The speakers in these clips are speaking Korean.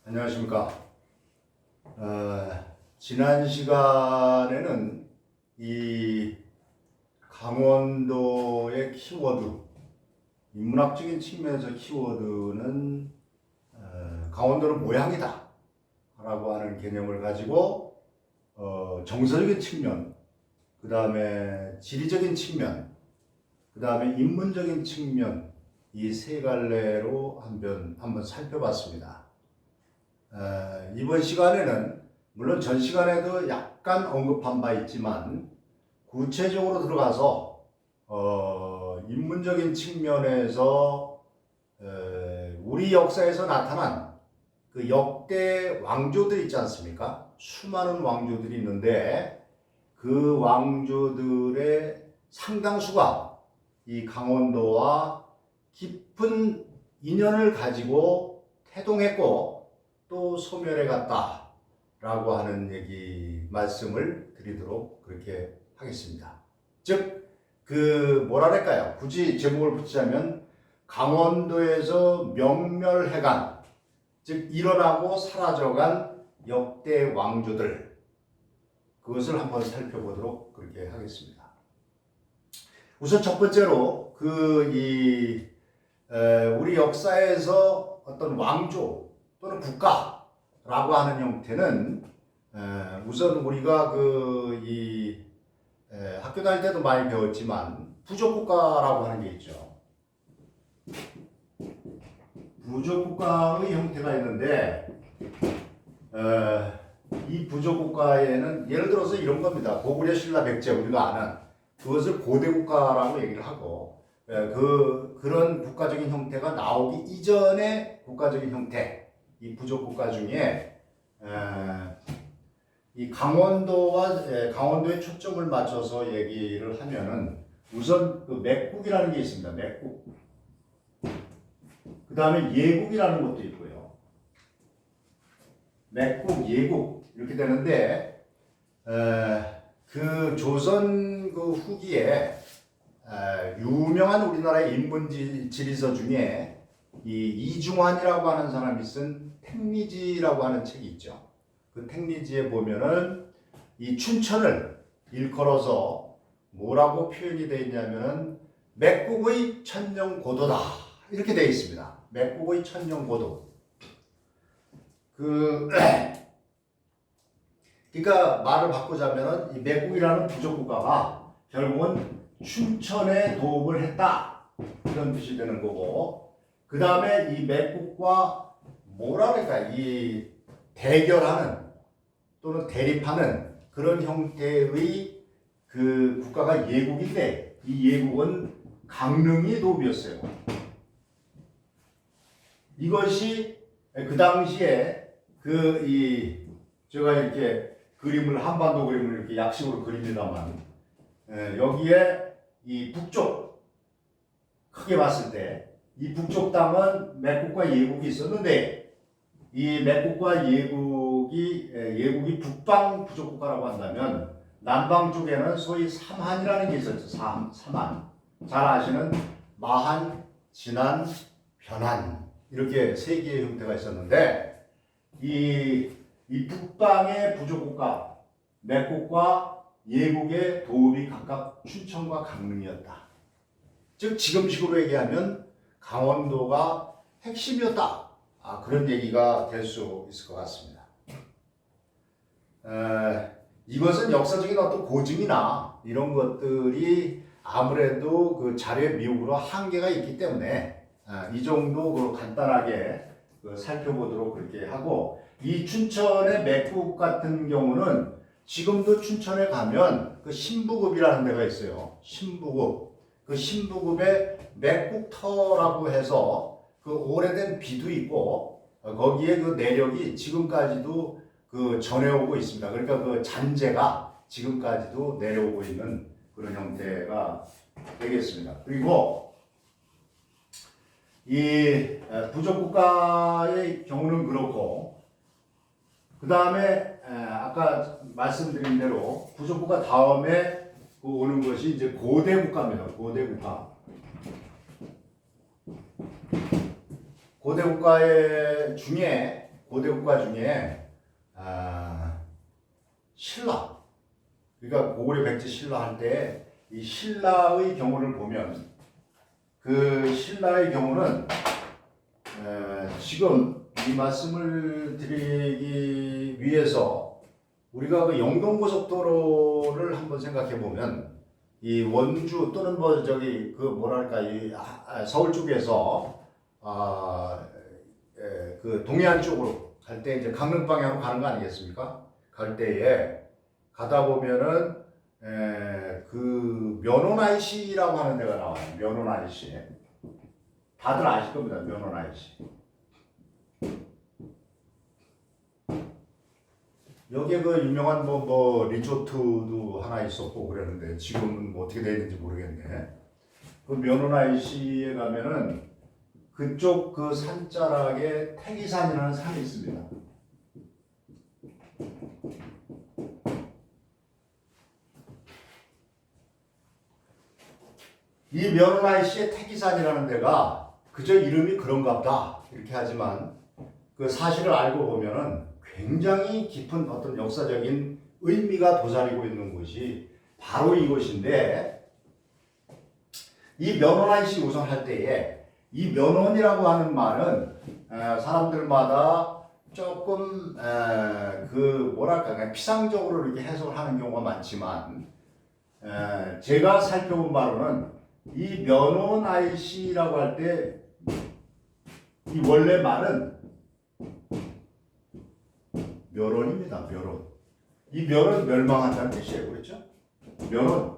안녕하십니까. 지난 시간에는 이 강원도의 키워드, 인문학적인 측면에서 키워드는 강원도는 모양이다 라고 하는 개념을 가지고 정서적인 측면, 그 다음에 지리적인 측면, 그 다음에 인문적인 측면, 이 세 갈래로 한번 살펴봤습니다. 이번 시간에는 물론 전 시간에도 약간 언급한 바 있지만 구체적으로 들어가서 인문적인 측면에서 우리 역사에서 나타난 그 역대 왕조들 있지 않습니까? 수많은 왕조들이 있는데 그 왕조들의 상당수가 이 강원도와 깊은 인연을 가지고 태동했고 또 소멸해 갔다 라고 하는 말씀을 드리도록 그렇게 하겠습니다. 즉, 뭐랄까요? 굳이 제목을 붙이자면 강원도에서 명멸해간, 즉 일어나고 사라져간 역대 왕조들, 그것을 한번 살펴보도록 그렇게 하겠습니다. 우선 첫 번째로 우리 역사에서 어떤 왕조 또는 국가라고 하는 형태는 우선 우리가 학교 다닐 때도 많이 배웠지만 부족국가라고 하는 게 있죠. 부족국가의 형태가 있는데 이 부족국가에는 예를 들어서 이런 겁니다. 고구려 신라 백제 우리가 아는 그것을 고대국가라고 얘기를 하고 그런 국가적인 형태가 나오기 이전의 국가적인 형태, 이 부족국가 중에 이 강원도에 초점을 맞춰서 얘기를 하면은 우선 맥국이라는 게 있습니다. 맥국. 그 다음에 예국이라는 것도 있고요. 맥국, 예국 이렇게 되는데 조선 후기에 유명한 우리나라의 인문 지리서 중에 이 이중환이라고 하는 사람이 쓴 택리지라고 하는 책이 있죠. 그 택리지에 보면은 이 춘천을 일컬어서 뭐라고 표현이 되어 있냐면은 맥국의 천년고도다 이렇게 되어 있습니다. 맥국의 천년고도. 그러니까 말을 바꾸자면은 이 맥국이라는 부족국가가 결국은 춘천에 도읍을 했다 이런 뜻이 되는 거고, 그 다음에 이 맥국과 이 대결하는 또는 대립하는 그런 형태의 그 국가가 예국인데 이 예국은 강릉이 도읍이었어요. 이것이 그 당시에 제가 이렇게 한반도 그림을 이렇게 약식으로 그립니다만, 여기에 이 북쪽, 크게 봤을 때, 이 북쪽 땅은 맥국과 예국이 있었는데, 이 맥국과 예국이 북방 부족국가라고 한다면, 남방 쪽에는 소위 삼한이라는 게 있었죠. 삼한. 잘 아시는 마한, 진한, 변한. 이렇게 세 개의 형태가 있었는데, 이 북방의 부족국가, 맥국과 예국의 도읍이 각각 춘천과 강릉이었다. 즉 지금식으로 얘기하면 강원도가 핵심이었다. 그런 얘기가 될 수 있을 것 같습니다. 이것은 역사적인 어떤 고증이나 이런 것들이 아무래도 그 자료의 미혹으로 한계가 있기 때문에 이 정도 간단하게 살펴보도록 그렇게 하고, 이 춘천의 맥국 같은 경우는 지금도 춘천에 가면 그 신부급이라는 데가 있어요. 신부급. 그 신부급에 맥국터라고 해서 그 오래된 비도 있고 거기에 그 내력이 지금까지도 전해오고 있습니다. 그러니까 그 잔재가 지금까지도 내려오고 있는 그런 형태가 되겠습니다. 그리고 이 부족국가의 경우는 그렇고, 그 다음에 아까 말씀드린 대로 부족국가 다음에 오는 것이 이제 고대국가입니다. 고대국가. 고대국가의 중에 고대 국가 중에 신라, 그러니까 고구려 백제 신라 할 때 이 신라의 경우를 보면 그 신라의 경우는 지금 이 말씀을 드리기 위해서 우리가 그 영동고속도로를 한번 생각해 보면 이 원주 또는 뭐 저기 그 뭐랄까 이 서울 쪽에서 그 동해안 쪽으로 갈 때 이제 강릉 방향으로 가는 거 아니겠습니까? 갈 때에 가다 보면은 그 면원 IC라고 하는 데가 나와요. 면원 IC. 다들 아실 겁니다. 면원 IC. 여기에 그 유명한 뭐 리조트도 하나 있었고 그랬는데 지금은 뭐 어떻게 되어 있는지 모르겠네. 그 면원 IC에 가면은 그쪽 그 산자락에 태기산이라는 산이 있습니다. 이 면원 IC의 태기산이라는 데가 그저 이름이 그런가 보다 이렇게 하지만 그 사실을 알고 보면은 굉장히 깊은 어떤 역사적인 의미가 도사리고 있는 곳이 바로 이곳인데, 이 면원 IC 우선 할 때에 이 면원이라고 하는 말은 사람들마다 조금 그 뭐랄까 피상적으로 이렇게 해석을 하는 경우가 많지만 제가 살펴본 바로는 이 면원 IC라고 할 때 이 원래 말은 멸원입니다. 멸원. 이 멸은 멸망한다는 뜻이에요. 그렇죠? 멸원.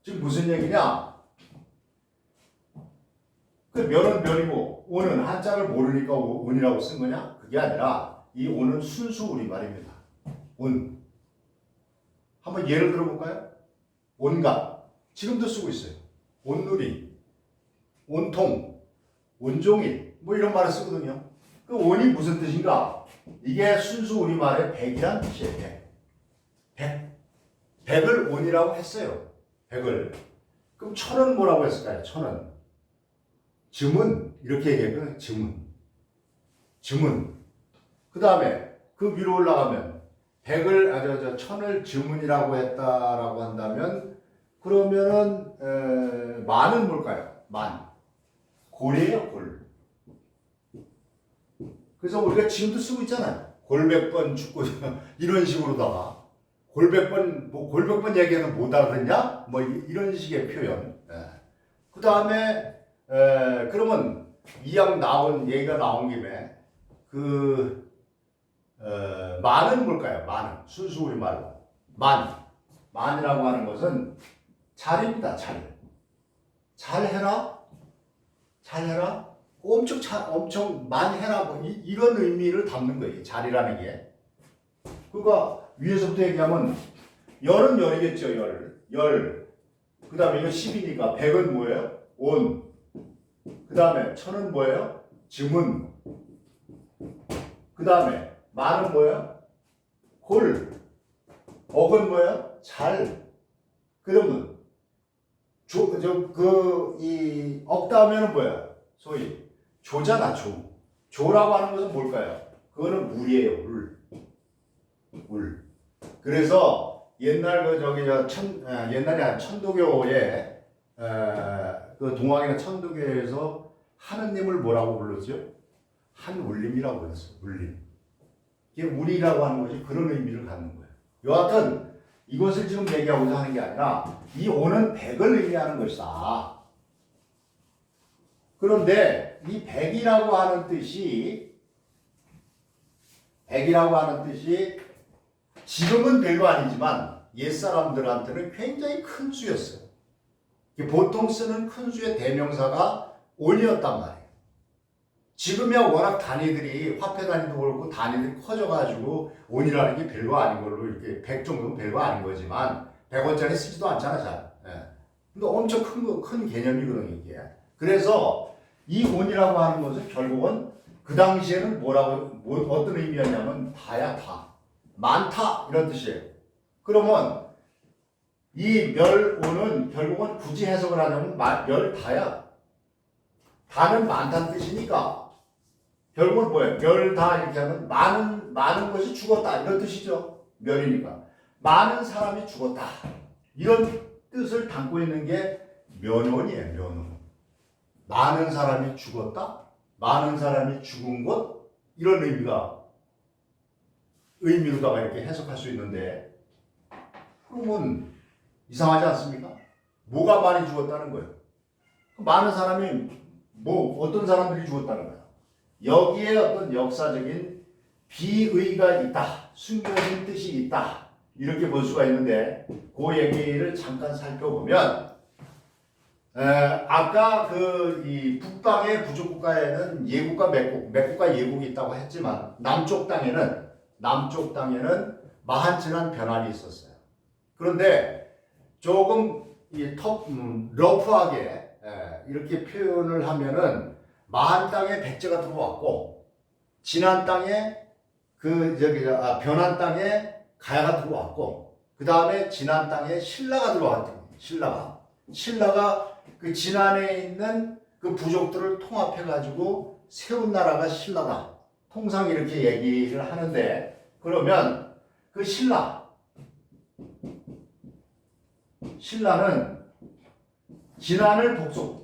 지금 무슨 얘기냐? 그 멸은 멸이고 온은 한자를 모르니까 온이라고 쓴 거냐? 그게 아니라 이 온은 순수 우리말입니다. 온. 한번 예를 들어볼까요? 온갖. 지금도 쓰고 있어요. 온누리, 온통, 온종일 뭐 이런 말을 쓰거든요. 그 온이 무슨 뜻인가? 이게 순수 우리말의 백이란 뜻이에요. 백. 백을 온이라고 했어요. 백을. 그럼 천은 뭐라고 했을까요? 천은. 즈문. 이렇게 얘기했거든요. 즈문. 즈문. 그 다음에 그 위로 올라가면 백을, 천을 즈문이라고 했다라고 한다면 그러면은, 만은 뭘까요? 만. 골이에요, 골. 그래서 우리가 지금도 쓰고 있잖아요. 골백번 죽고 이런 식으로다가 골백번 뭐 골백번 얘기해도 못 알아듣냐? 뭐 이런 식의 표현. 그 다음에 그러면 이왕 얘기가 나온 김에 그 만은 뭘까요? 만은 순수 우리말로 만이라고 하는 것은 잘입니다. 잘해라. 엄청 많이 해라. 뭐 이런 의미를 담는 거예요. 잘이라는 게. 그러니까 위에서부터 얘기하면 열은 열이겠죠. 열. 그 다음에 이거 10이니까 100은 뭐예요? 온. 그 다음에 천은 뭐예요? 즈문. 그 다음에 만은 뭐예요? 골. 억은 뭐예요? 잘. 그러면 이 억 다음에는 뭐예요? 소위 조잖아, 조. 조라고 하는 것은 뭘까요? 그거는 물이에요, 물. 그래서 옛날 옛날에 한 천도교에 그 동학이나 천도교에서 하느님을 뭐라고 불렀죠? 한울림이라고 불렀어요. 울림. 이게 울이라고 하는 것이 그런 의미를 갖는 거예요. 여하튼 이것을 지금 얘기하고자 하는 게 아니라 이 오는 백을 의미하는 것이다. 그런데 이 백이라고 하는 뜻이 지금은 별거 아니지만 옛사람들한테는 굉장히 큰 수였어요. 보통 쓰는 큰 수의 대명사가 온이었단 말이에요. 지금이야 워낙 단위들이 화폐 단위도 그렇고 단위들이 커져가지고 온이라는 게 별거 아닌 걸로 이렇게 100 정도는 별거 아닌 거지만 100원짜리 쓰지도 않잖아 잘. 근데 엄청 큰 개념이거든요 이게. 그래서 이 온이라고 하는 것은 결국은 그 당시에는 어떤 의미였냐면 다. 많다 이런 뜻이에요. 그러면 이 멸온은 결국은 굳이 해석을 하자면 멸다야. 다는 많다는 뜻이니까 결국은 뭐예요? 멸다 이렇게 하면 많은 것이 죽었다 이런 뜻이죠. 멸이니까 많은 사람이 죽었다 이런 뜻을 담고 있는 게 면원이에요. 면원. 많은 사람이 죽었다, 많은 사람이 죽은 것 이런 의미로다가 이렇게 해석할 수 있는데 그러면 이상하지 않습니까? 뭐가 많이 죽었다는 거예요? 많은 사람이 어떤 사람들이 죽었다는 거예요? 여기에 어떤 역사적인 비의가 있다, 숨겨진 뜻이 있다 이렇게 볼 수가 있는데 그 얘기를 잠깐 살펴보면 아까 이 북방의 부족국가에는 예국과 맥국과 예국이 있다고 했지만 남쪽 땅에는 마한천한 변환이 있었어요. 그런데 조금 러프하게 이렇게 표현을 하면은 마한 땅에 백제가 들어왔고 진안 땅에 변환 땅에 가야가 들어왔고 그 다음에 진안 땅에 신라가 들어왔거든요. 신라가 그 진안에 있는 그 부족들을 통합해 가지고 세운 나라가 신라다. 통상 이렇게 얘기를 하는데 그러면 그 신라는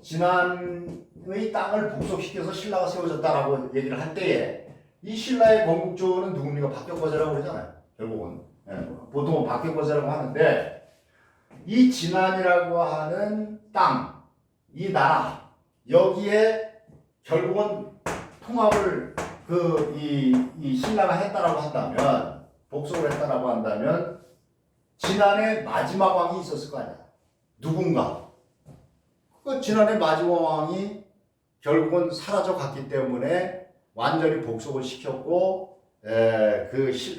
진안의 땅을 복속시켜서 신라가 세워졌다라고 얘기를 할 때에 이 신라의 건국주는 누굽니까? 박격거제라고 그러잖아요. 결국은 보통은 박격거제라고 하는데 이 진안이라고 하는 땅, 이 나라 여기에 결국은 통합을 이 신라가 했다라고 한다면 복속을 했다라고 한다면 진안의 마지막 왕이 있었을 거 아니야. 누군가. 그 진안의 마지막 왕이 결국은 사라져 갔기 때문에 완전히 복속을 시켰고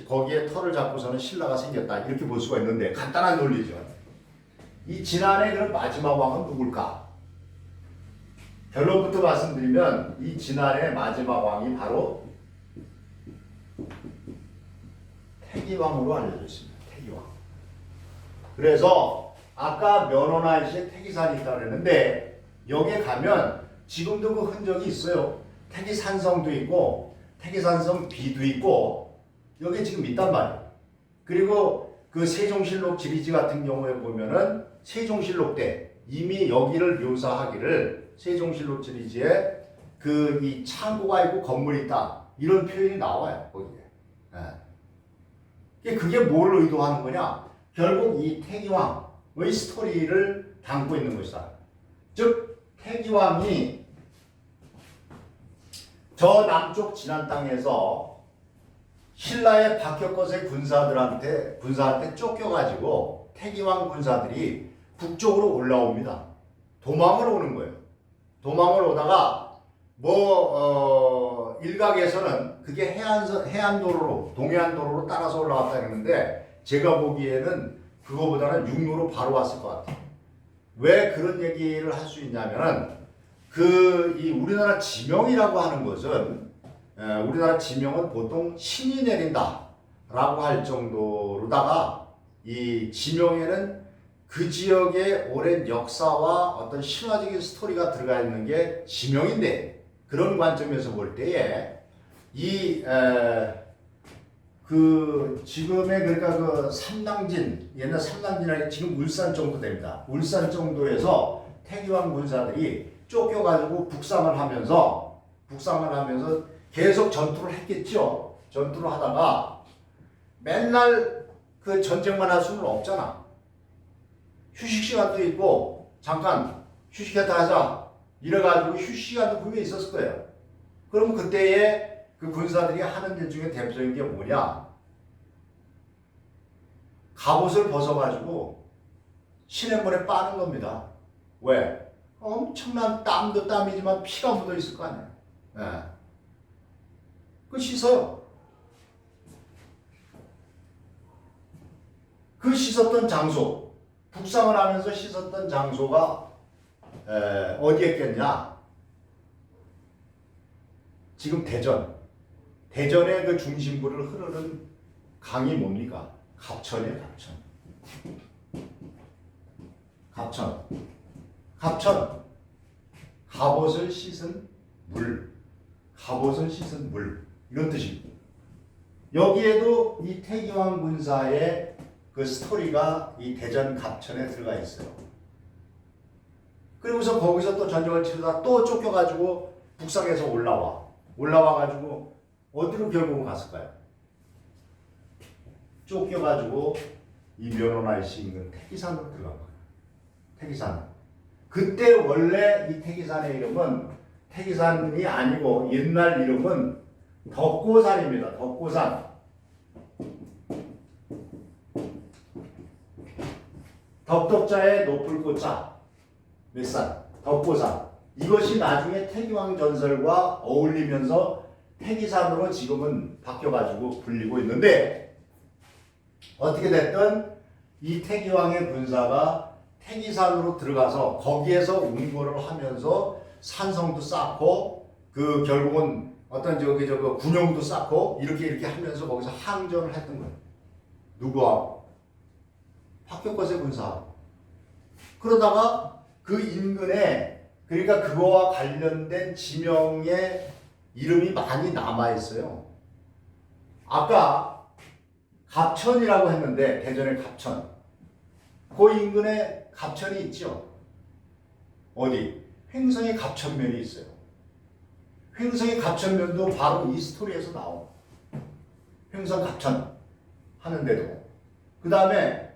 거기에 털을 잡고서는 신라가 생겼다 이렇게 볼 수가 있는데 간단한 논리죠. 이 진안의 그런 마지막 왕은 누굴까? 결론부터 말씀드리면 이 진안의 마지막 왕이 바로 태기왕으로 알려져 있습니다. 태기왕. 그래서 아까 면원아이시에 태기산이 있다고 그랬는데 여기에 가면 지금도 그 흔적이 있어요. 태기산성도 있고 태기산성 B도 있고 여기 지금 있단 말이에요. 그리고 그 세종실록 지리지 같은 경우에 보면은 세종실록 때 이미 여기를 묘사하기를 세종실록 지리지에 이 창고가 있고 건물이 있다 이런 표현이 나와요 거기에. 그게 뭘 의도하는 거냐? 결국 이 태기왕의 스토리를 담고 있는 것이다. 즉 태기왕이 저 남쪽 진안 땅에서 신라의 박격거세 군사한테 쫓겨가지고 태기왕 군사들이 북쪽으로 올라옵니다. 도망을 오는 거예요. 도망을 오다가 일각에서는 그게 해안도로로 동해안도로로 따라서 올라왔다 그러는데 제가 보기에는 그거보다는 육로로 바로 왔을 것 같아요. 왜 그런 얘기를 할 수 있냐면은 이 우리나라 지명이라고 하는 것은 우리나라 지명은 보통 신이 내린다라고 할 정도로다가 이 지명에는 그 지역의 오랜 역사와 어떤 신화적인 스토리가 들어가 있는 게 지명인데 그런 관점에서 볼 때에 지금의 그러니까 삼당진 옛날 삼당진이 지금 울산 정도 됩니다. 울산 정도에서 태기왕 군사들이 쫓겨가지고 북상을 하면서 계속 전투를 했겠죠. 전투를 하다가 맨날 그 전쟁만 할 수는 없잖아. 휴식 시간도 있고 잠깐 휴식했다 하자 이래가지고 휴식 시간도 분명히 있었을 거예요. 그럼 그때에 그 군사들이 하는 일 중에 대표적인 게 뭐냐? 갑옷을 벗어가지고 시냇물에 빠는 겁니다. 왜? 엄청난 땀도 땀이지만 피가 묻어 있을 거 아니에요. 그 씻어요. 그 씻었던 장소, 북상을 하면서 씻었던 장소가 어디였겠냐? 지금 대전의 그 중심부를 흐르는 강이 뭡니까? 갑천이에요, 갑천. 갑옷을 씻은 물. 갑옷을 씻은 물 이런 뜻입니다. 여기에도 이 태기왕 군사의 그 스토리가 이 대전 갑천에 들어가 있어요. 그리고서 거기서 또 전쟁을 치르다 또 쫓겨가지고 북상에서 올라와가지고 어디로 결국은 갔을까요? 쫓겨가지고 이 면원하이시 있는 태기산으로 들어간 거예요. 태기산. 그때 원래 이 태기산의 이름은 태기산이 아니고 옛날 이름은 덕고산입니다. 덕고산. 덕덕자에 높을 고자 몇산 덕고산. 이것이 나중에 태기왕 전설과 어울리면서 태기산으로 지금은 바뀌어가지고 불리고 있는데 어떻게 됐든 이 태기왕의 군사가 태기산으로 들어가서 거기에서 운거를 하면서 산성도 쌓고 그 결국은 어떤 저기 군용도 쌓고 이렇게 하면서 거기서 항전을 했던 거예요. 누구하고? 박격거세 군사하고. 그러다가 그 인근에 그러니까 그거와 관련된 지명의 이름이 많이 남아있어요. 아까 갑천이라고 했는데 대전의 갑천. 그 인근에 갑천이 있죠. 어디? 횡성의 갑천면이 있어요. 횡성의 갑천면도 바로 이 스토리에서 나온 횡성 갑천 하는데도 그 다음에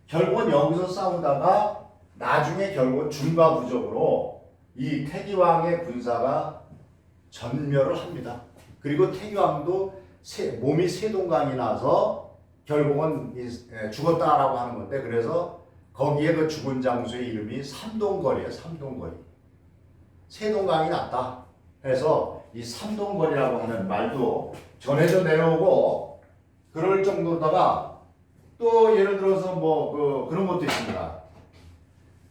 결국은 여기서 싸우다가 나중에 결국은 중과부적으로 이 태기왕의 군사가 전멸을 합니다. 그리고 태기왕도 몸이 세동강이 나서 결국은 죽었다라고 하는 건데 그래서 거기에 그 죽은 장소의 이름이 삼동거리예요. 삼동거리. 세동강이 났다 해서 이 삼동거리라고 하는 말도 전해져 내려오고 그럴 정도다가 또 예를 들어서 뭐 그런 것도 있습니다.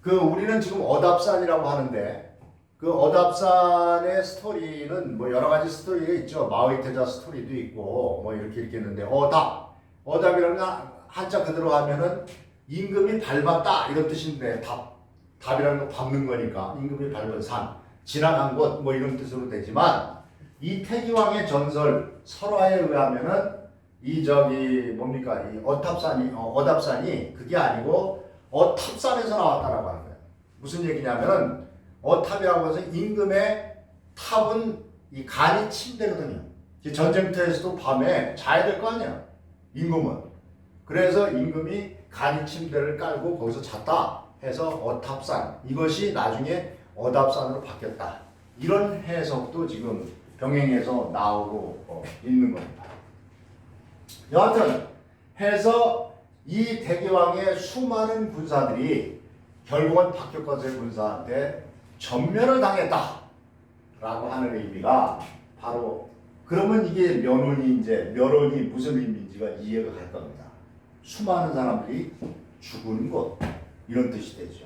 우리는 지금 어답산이라고 하는데 그 어답산의 스토리는 뭐 여러 가지 스토리가 있죠. 마의태자 스토리도 있고 뭐 이렇게 있는데 어답이라는 한자 그대로 하면은 임금이 밟았다 이런 뜻인데 답이라는 거 밟는 거니까 임금이 밟은 산 지나간 곳 뭐 이런 뜻으로 되지만 이 태기왕의 전설 설화에 의하면은 이 어답산이 그게 아니고 어탑산에서 나왔다라고 하는 거예요. 무슨 얘기냐면은 어탑이라고 해서 임금의 탑은 이 간이 침대거든요. 전쟁터에서도 밤에 자야 될 거 아니야. 임금은. 그래서 임금이 간이 침대를 깔고 거기서 잤다 해서 어탑산. 이것이 나중에 어답산으로 바뀌었다. 이런 해석도 지금 병행해서 나오고 있는 겁니다. 여하튼 해서 이 태기왕의 수많은 군사들이 결국은 박격거세 군사한테 전멸을 당했다라고 하는 의미가 바로 그러면 이게 면원이 무슨 의미인지가 이해가 갈 겁니다. 수많은 사람들이 죽은 것 이런 뜻이 되죠.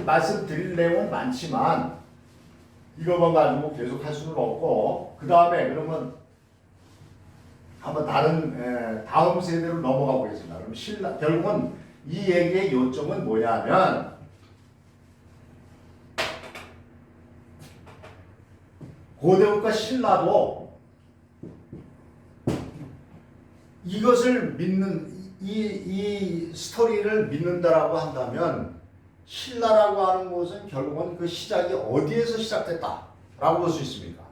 말씀드릴 내용은 많지만 이것만 가지고 계속 할 수는 없고 그 다음에 그러면 한번 다음 세대로 넘어가 보겠습니다. 그럼 결국은 이 얘기의 요점은 뭐냐면 고대국가 신라도 이것을 믿는 이 스토리를 믿는다라고 한다면 신라라고 하는 것은 결국은 그 시작이 어디에서 시작됐다라고 볼 수 있습니까?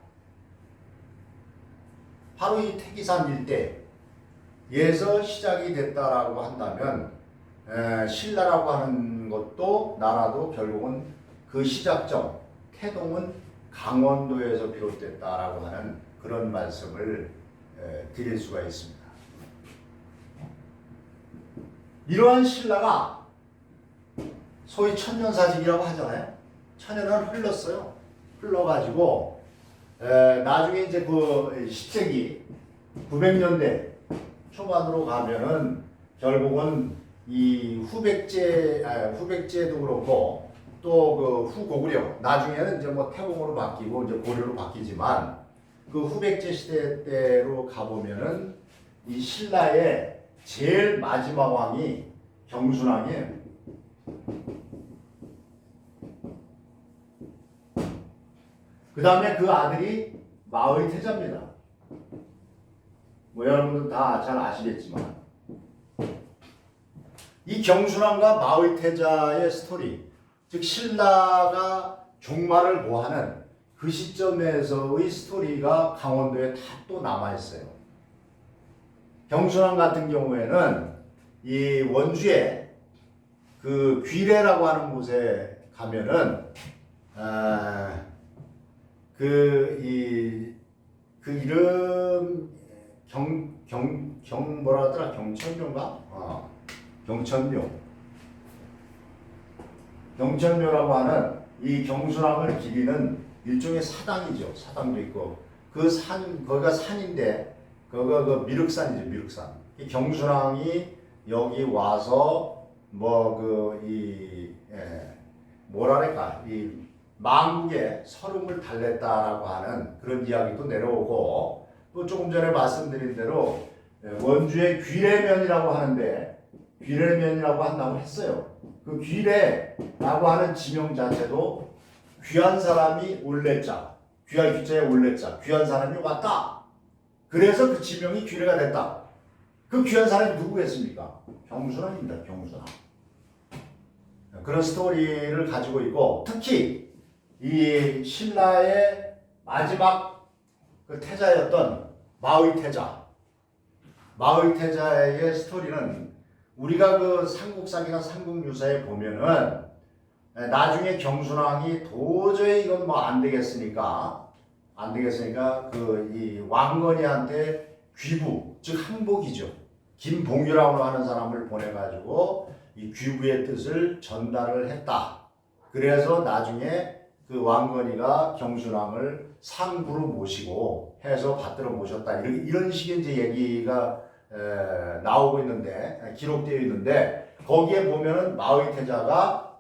바로 이 태기산 일대에서 시작이 됐다라고 한다면 신라라고 하는 것도 나라도 결국은 그 시작점 태동은 강원도에서 비롯됐다라고 하는 그런 말씀을 드릴 수가 있습니다. 이러한 신라가 소위 천년사직이라고 하잖아요. 천년을 흘렀어요. 흘러가지고 나중에 이제 그 10세기 900년대 초반으로 가면은 결국은 이 후백제도 그렇고 또 그 후고구려 나중에는 이제 뭐 태공으로 바뀌고 이제 고려로 바뀌지만 그 후백제 시대 때로 가보면은 이 신라의 제일 마지막 왕이 경순왕이에요. 그 다음에 그 아들이 마의태자입니다. 뭐 여러분들 다 잘 아시겠지만 이 경순왕과 마의태자의 스토리, 즉 신라가 종말을 고하는 그 시점에서의 스토리가 강원도에 다 또 남아있어요. 경순왕 같은 경우에는 이 원주에 그 귀례라고 하는 곳에 가면은 그 이름 뭐라 하더라? 경천묘인가? 경천묘라고 하는 이 경순왕을 기리는 일종의 사당이죠. 사당도 있고 거기가 산인데 거기가 그 미륵산이죠. 미륵산. 이 경순왕이 여기 와서 뭐랄까 이 망국에 서름을 달랬다라고 하는 그런 이야기도 내려오고 또 조금 전에 말씀드린 대로 원주의 귀례면이라고 하는데 귀례면이라고 한다고 했어요. 그 귀례라고 하는 지명 자체도 귀한 사람이 올레자, 귀할 귀자에 올레자, 귀한 사람이 왔다. 그래서 그 지명이 귀례가 됐다. 그 귀한 사람이 누구겠습니까? 경순왕입니다. 경순왕. 그런 스토리를 가지고 있고 특히 이 신라의 마지막 그 태자였던 마의태자의 스토리는 우리가 그 삼국사기나 삼국유사에 보면은 나중에 경순왕이 도저히 이건 뭐 안 되겠으니까 그 이 왕건이한테 귀부 즉 항복이죠. 김봉유라고 하는 사람을 보내가지고 이 귀부의 뜻을 전달을 했다. 그래서 나중에 그 왕건이가 경순왕을 상부로 모시고 해서 받들어 모셨다. 이런 식의 이제 얘기가 나오고 있는데 기록되어 있는데 거기에 보면은 마의태자가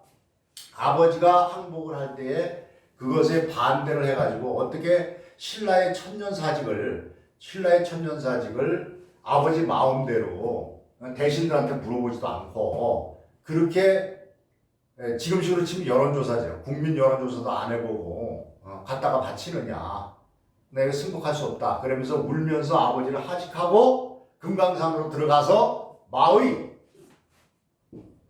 아버지가 항복을 할 때에 그것에 반대를 해가지고 어떻게 신라의 천년사직을 아버지 마음대로 대신들한테 물어보지도 않고 그렇게 지금식으로 치면 여론조사죠. 국민 여론조사도 안 해보고 갖다가 바치느냐. 내가 승복할 수 없다. 그러면서 울면서 아버지를 하직하고 금강산으로 들어가서 마의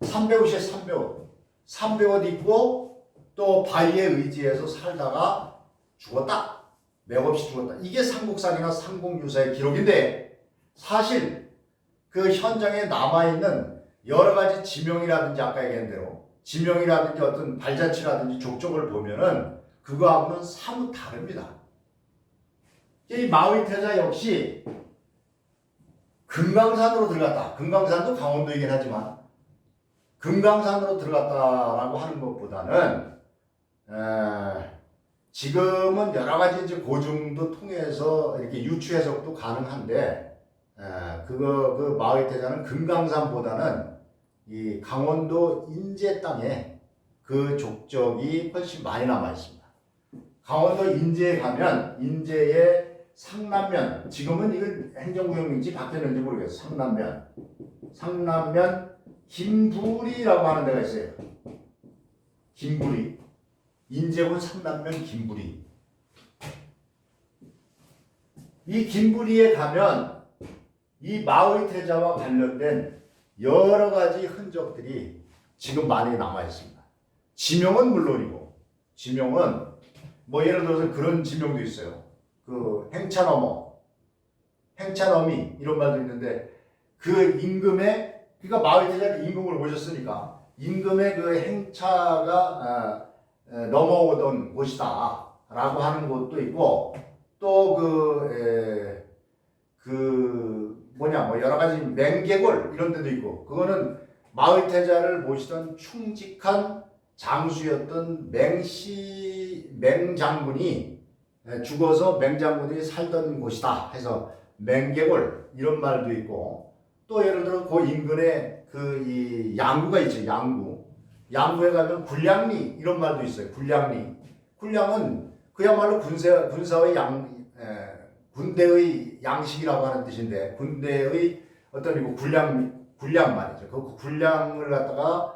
300옷이에요. 300옷 입고 또 바위에 의지해서 살다가 죽었다. 맥없이 죽었다. 이게 삼국사기나 삼국유사의 기록인데 사실 그 현장에 남아있는 여러 가지 지명이라든지 아까 얘기한 대로 지명이라든지 어떤 발자취라든지 족적을 보면은 그거하고는 사뭇 다릅니다. 이 마의태자 역시 금강산으로 들어갔다. 금강산도 강원도이긴 하지만 금강산으로 들어갔다라고 하는 것보다는 지금은 여러 가지 이제 고증도 통해서 이렇게 유추 해석도 가능한데 그 마의태자는 금강산보다는 이 강원도 인제 땅에 그 족적이 훨씬 많이 남아 있습니다. 강원도 인제에 가면 인제의 상남면 지금은 이건 행정구역인지 바뀌었는지 모르겠어요. 상남면 김부리라고 하는 데가 있어요. 김부리. 인제군 상남면 김부리. 이 김부리에 가면 이 마의태자와 관련된 여러 가지 흔적들이 지금 많이 남아 있습니다. 지명은 물론이고, 지명은 뭐 예를 들어서 그런 지명도 있어요. 그 행차너미 이런 말도 있는데 그 임금의 그러니까 마의태자가 임금을 모셨으니까 임금의 그 행차가 넘어오던 곳이다라고 하는 곳도 있고 또 뭐 여러 가지 맹계골 이런 데도 있고 그거는 마의태자를 모시던 충직한 장수였던 맹장군이 죽어서 맹장군이 살던 곳이다 해서 맹계골 이런 말도 있고 또 예를 들어 그 인근에 이 양구가 있죠. 양구에 가면 군량리 이런 말도 있어요. 군량은 그야말로 군사의 군대의 양식이라고 하는 뜻인데 군대의 어떤 이거 군량 말이죠. 그 군량을 갖다가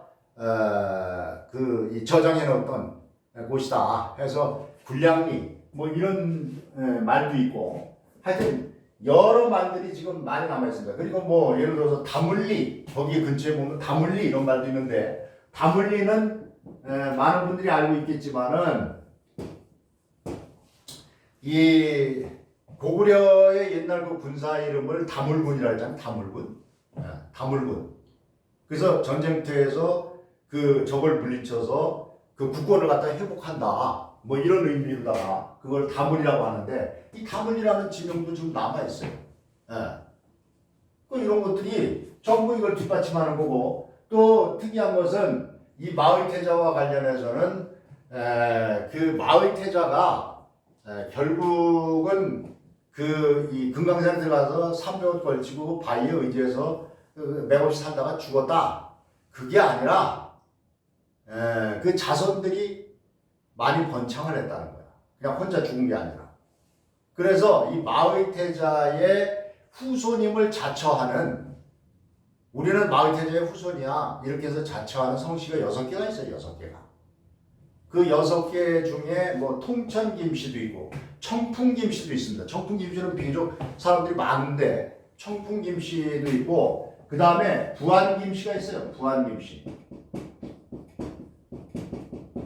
이 저장해 놓았던 곳이다 해서 군량리 뭐 이런 말도 있고 하여튼 여러 말들이 지금 많이 남아 있습니다. 그리고 뭐 예를 들어서 다물리 거기 근처에 보면 다물리 이런 말도 있는데 다물리는 많은 분들이 알고 있겠지만은 이 고구려의 옛날 그 군사 이름을 다물군이라 했잖아요. 다물군. 다물군. 그래서 전쟁터에서 그 적을 물리쳐서 그 국권을 갖다 회복한다. 뭐 이런 의미로다가 그걸 다물이라고 하는데 이 다물이라는 지명도 좀 남아 있어요. 그 이런 것들이 전부 이걸 뒷받침하는 거고 또 특이한 것은 이 마의태자와 관련해서는 그 마의태자가 결국은 그 이 금강산에 들어가서 300을 걸치고 바위에 의지해서 맥없이 살다가 죽었다. 그게 아니라 그 자손들이 많이 번창을 했다는 거야. 그냥 혼자 죽은 게 아니라. 그래서 이 마의태자의 후손임을 자처하는 우리는 마의태자의 후손이야. 이렇게 해서 자처하는 성씨가 6개가 있어요. 6개가. 그 6개 중에 뭐 통천김씨도 있고 청풍김씨도 있습니다. 청풍김씨는 비교적 사람들이 많은데 청풍김씨도 있고 그 다음에 부안김씨가 있어요. 부안김씨.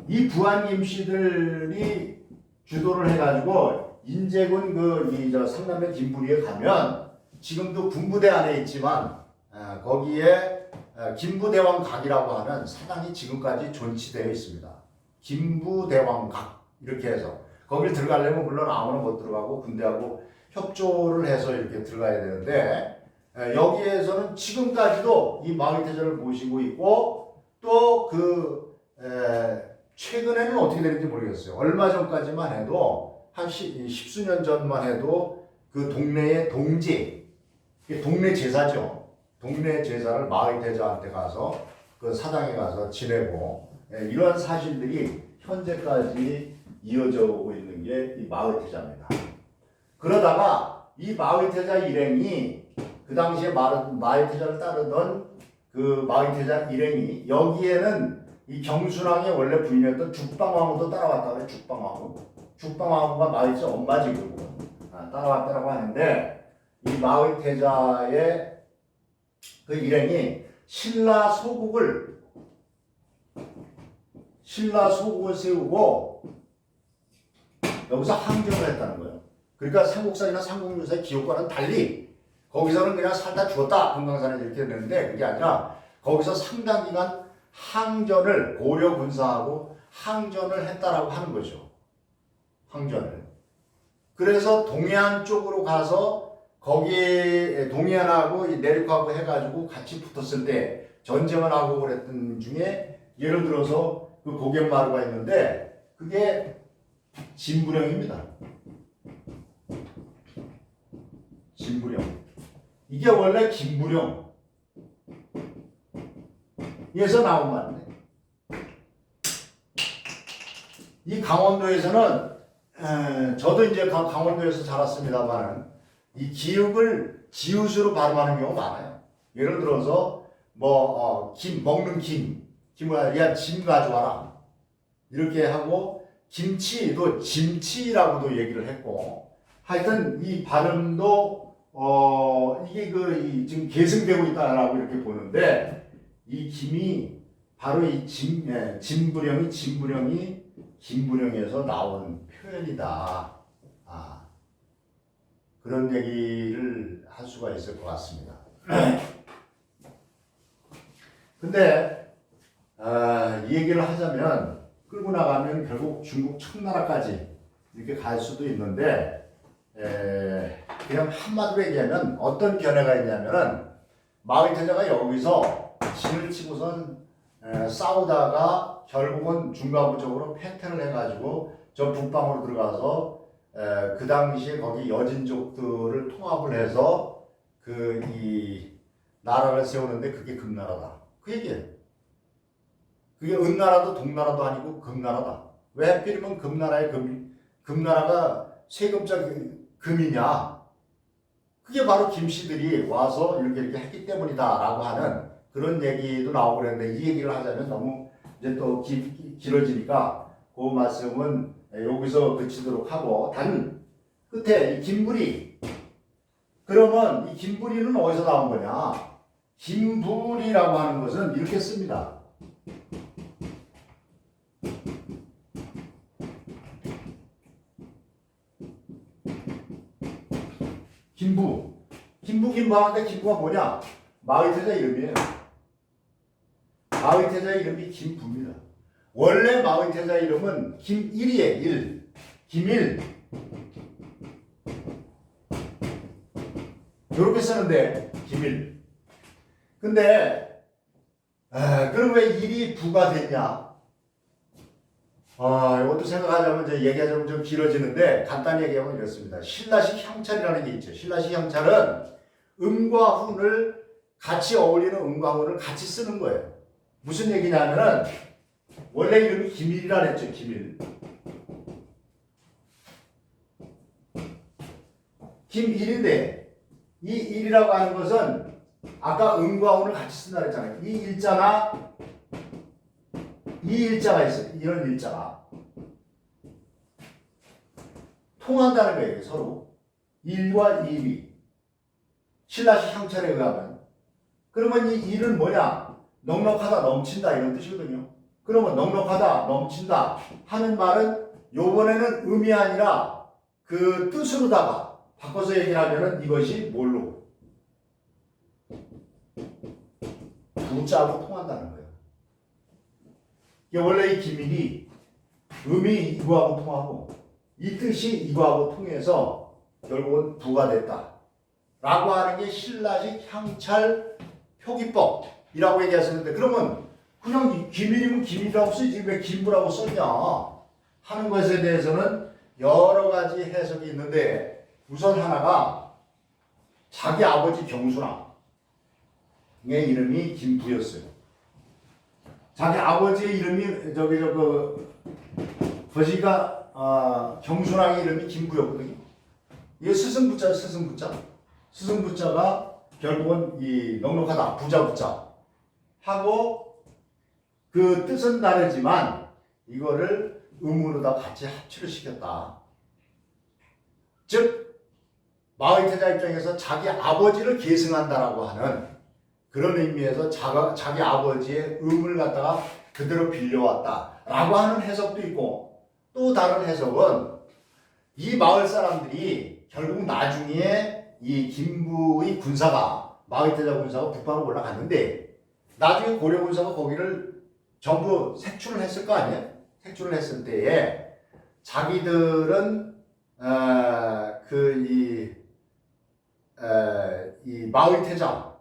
이 부안김씨들이 주도를 해가지고 인제군 그 상남의 김부리에 가면 지금도 군부대 안에 있지만 거기에 김부대왕각이라고 하는 사당이 지금까지 존치되어 있습니다. 김부대왕각 이렇게 해서 거길 들어가려면 물론 아무나 못 들어가고 군대하고 협조를 해서 이렇게 들어가야 되는데 여기에서는 지금까지도 이 마의태자를 모시고 있고 또 최근에는 어떻게 되는지 모르겠어요. 얼마 전까지만 해도 한 십수년 전만 해도 그 동네의 동지, 동네 제사죠. 동네 제사를 마의태자한테 가서 그 사당에 가서 지내고 이러한 사실들이 현재까지 이어져 오고 있는 게 이 마의태자입니다. 그러다가 이 마의태자 일행이 그 당시에 마의태자를 따르던 그 마의태자 일행이 여기에는 이 경순왕의 원래 부인이었던 죽방왕후도 따라왔다고 그래요. 죽방왕후. 죽방왕후가 마의태자 엄마지 그리고 따라왔다고 하는데 이 마의태자의 그 일행이 신라 소국을 세우고 여기서 항전을 했다는 거예요. 그러니까 삼국사나 삼국유사의 기록과는 달리 거기서는 그냥 살다 죽었다 금강산에 이렇게 됐는데 그게 아니라 거기서 상당 기간 항전을 고려 군사하고 항전을 했다라고 하는 거죠. 항전을. 그래서 동해안 쪽으로 가서 거기에 동해안하고 내륙하고 해가지고 같이 붙었을 때 전쟁을 하고 그랬던 중에 예를 들어서 그 고갯마루가 있는데 그게 진부령입니다. 진부령. 이게 원래 김부령. 에서 나온 말인데 이 강원도에서는 저도 이제 강원도에서 자랐습니다만 이 기읍을 지읒으로 발음하는 경우가 많아요. 예를 들어서 먹는 김을 야 짐 가져와라 이렇게 하고 김치도 짐치라고도 얘기를 했고 하여튼 이 발음도 이게 지금 계승되고 있다라고 이렇게 보는데 이 김이 바로 이 진부령이 김부령에서 나온 표현이다. 그런 얘기를 할 수가 있을 것 같습니다. 근데 이 얘기를 하자면 끌고 나가면 결국 중국 청나라까지 이렇게 갈 수도 있는데 그냥 한마디로 얘기하면 어떤 견해가 있냐면은 마의태자가 여기서 진을 치고선 싸우다가 결국은 중과부적으로 패퇴를 해가지고 저 북방으로 들어가서 그 당시에 거기 여진족들을 통합을 해서 이 나라를 세우는데 그게 금나라다. 그 얘기예요. 그게 은나라도 동나라도 아니고 금나라다. 왜 하필이면 금나라가 세금자 금이냐? 그게 바로 김씨들이 와서 이렇게 했기 때문이다라고 하는 그런 얘기도 나오고 그랬는데 이 얘기를 하자면 너무 이제 또 길어지니까 그 말씀은 여기서 그치도록 하고 단 끝에 이 김부리. 그러면 이 김부리는 어디서 나온 거냐? 김부리라고 하는 것은 이렇게 씁니다. 김부 하는데 김부가 뭐냐? 마의태자 이름이에요. 마의태자 이름이 김부입니다. 원래 마의태자 이름은 김일이에요. 일. 김일. 이렇게 쓰는데 김일. 근데 그럼 왜 일이 부가 됐냐? 이것도 생각하자면 이제 얘기하자면 좀 길어지는데 간단히 얘기하면 이렇습니다. 신라식 향찰이라는 게 있죠. 신라식 향찰은 음과 훈을 같이 어울리는 음과 훈을 같이 쓰는 거예요. 무슨 얘기냐면은 원래 이름이 김일이라 그랬죠. 김일. 김일인데 이 일이라고 하는 것은 아까 음과 훈을 같이 쓴다 그랬잖아요. 이 일자가 있어요. 이런 일자가 통한다는 거예요. 서로 일과 일이 신라식 향찰에 의하면. 그러면 이 일은 뭐냐? 넉넉하다, 넘친다 이런 뜻이거든요. 그러면 넉넉하다, 넘친다 하는 말은 요번에는 음이 아니라 그 뜻으로다가 바꿔서 얘기를 하면은 이것이 뭘로? 부자로 통한다는 거예요. 원래 이 기밀이 음이 이거하고 통하고 이 뜻이 이거하고 통해서 결국은 부가 됐다 라고 하는 게 신라식 향찰 표기법이라고 얘기하셨는데, 그러면 그냥 기밀이면 기밀이라고 쓰지 왜 김부라고 썼냐 하는 것에 대해서는 여러 가지 해석이 있는데, 우선 하나가 자기 아버지 경순왕의 이름이 김부였어요. 자기 아버지의 이름이 거지가 경순왕의 이름이 김부였거든요. 이게 스승부자. 스승부자가 결국은 이 넉넉하다, 부자 하고 그 뜻은 다르지만 이거를 음으로다 같이 합치를 시켰다. 즉 마의태자 입장에서 자기 아버지를 계승한다라고 하는 그런 의미에서 자기 아버지의 음을 갖다가 그대로 빌려왔다라고 하는 해석도 있고, 또 다른 해석은 이 마을 사람들이 결국 나중에 이 김부의 군사가 마의태자 군사가 북방으로 올라갔는데 나중에 고려 군사가 거기를 전부 색출을 했을 거 아니에요? 색출을 했을 때에 자기들은 이 마의태자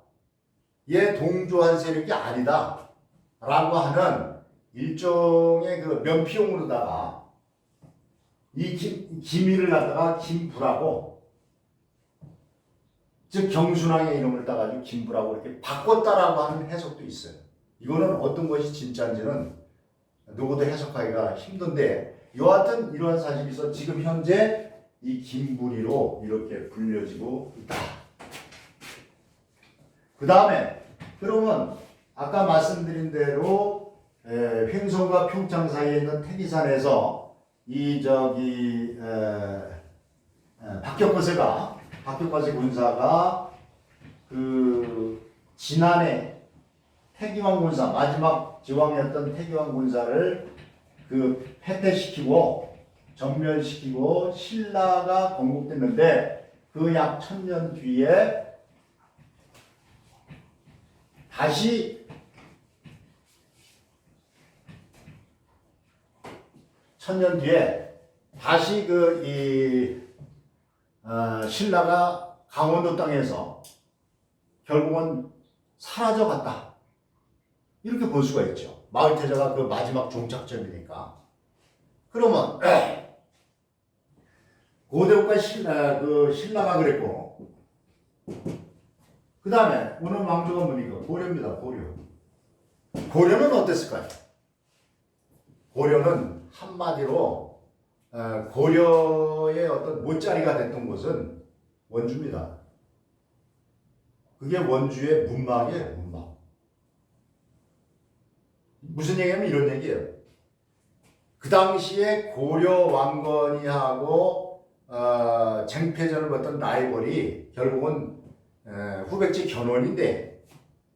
에 동조한 세력이 아니다 라고 하는 일종의 그 면피용으로다가 이 김일을 갖다가 김부라고, 즉 경순왕의 이름을 따가지고 김부라고 이렇게 바꿨다라고 하는 해석도 있어요. 이거는 어떤 것이 진짜인지는 누구도 해석하기가 힘든데, 여하튼 이러한 사실이 있어 지금 현재 이 김부리로 이렇게 불려지고 있다. 그 다음에 그러면 아까 말씀드린 대로 횡성과 평창 사이에 있는 태기산에서 박격거세 군사가 그 지난해 태기왕 군사, 마지막 제왕이었던 태기왕 군사를 그 패퇴시키고 전멸시키고 신라가 건국됐는데, 그 약 1000년 뒤에 다시 1000년 뒤에 다시 신라가 강원도 땅에서 결국은 사라져갔다, 이렇게 볼 수가 있죠. 마을태자가 그 마지막 종착점이니까. 그러면 고대국가 신라가 그랬고, 그 다음에 오늘 왕조가 뭡니까? 고려입니다. 고려는 어땠을까요? 고려는 한마디로 고려의 어떤 못자리가 됐던 곳은 원주입니다. 그게 원주의 문막이에요. 문막. 무슨 얘기냐면 이런 얘기예요. 그 당시에 고려 왕건이하고 쟁패전을 벌였던 라이벌이 결국은 후백제 견훤인데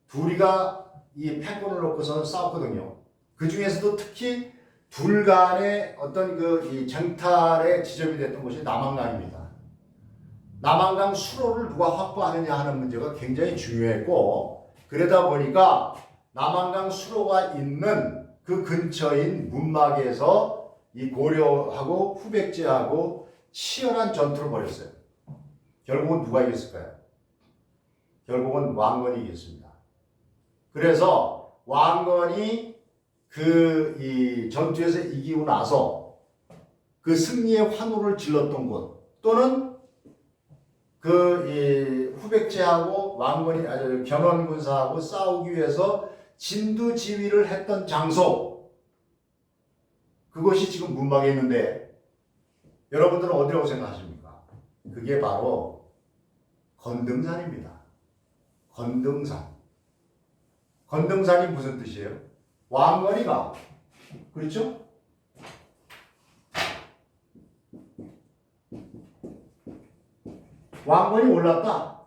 둘이가 이 패권을 놓고서 싸웠거든요. 그 중에서도 특히 둘 간의 어떤 이 쟁탈의 지점이 됐던 곳이 남한강입니다. 남한강 수로를 누가 확보하느냐 하는 문제가 굉장히 중요했고, 그러다 보니까 남한강 수로가 있는 그 근처인 문막에서 이 고려하고 후백제하고 치열한 전투를 벌였어요. 결국은 누가 이겼을까요? 결국은 왕건이 이겼습니다. 그래서 왕건이 이 전투에서 이기고 나서 그 승리의 환호를 질렀던 곳, 또는 이 후백제하고 왕건이 견훤군사하고 싸우기 위해서 진두지휘를 했던 장소, 그것이 지금 문막에 있는데 여러분들은 어디라고 생각하십니까? 그게 바로 건등산입니다. 건등산. 건등산이 무슨 뜻이에요? 왕건이가, 그렇죠? 왕건이 올랐다.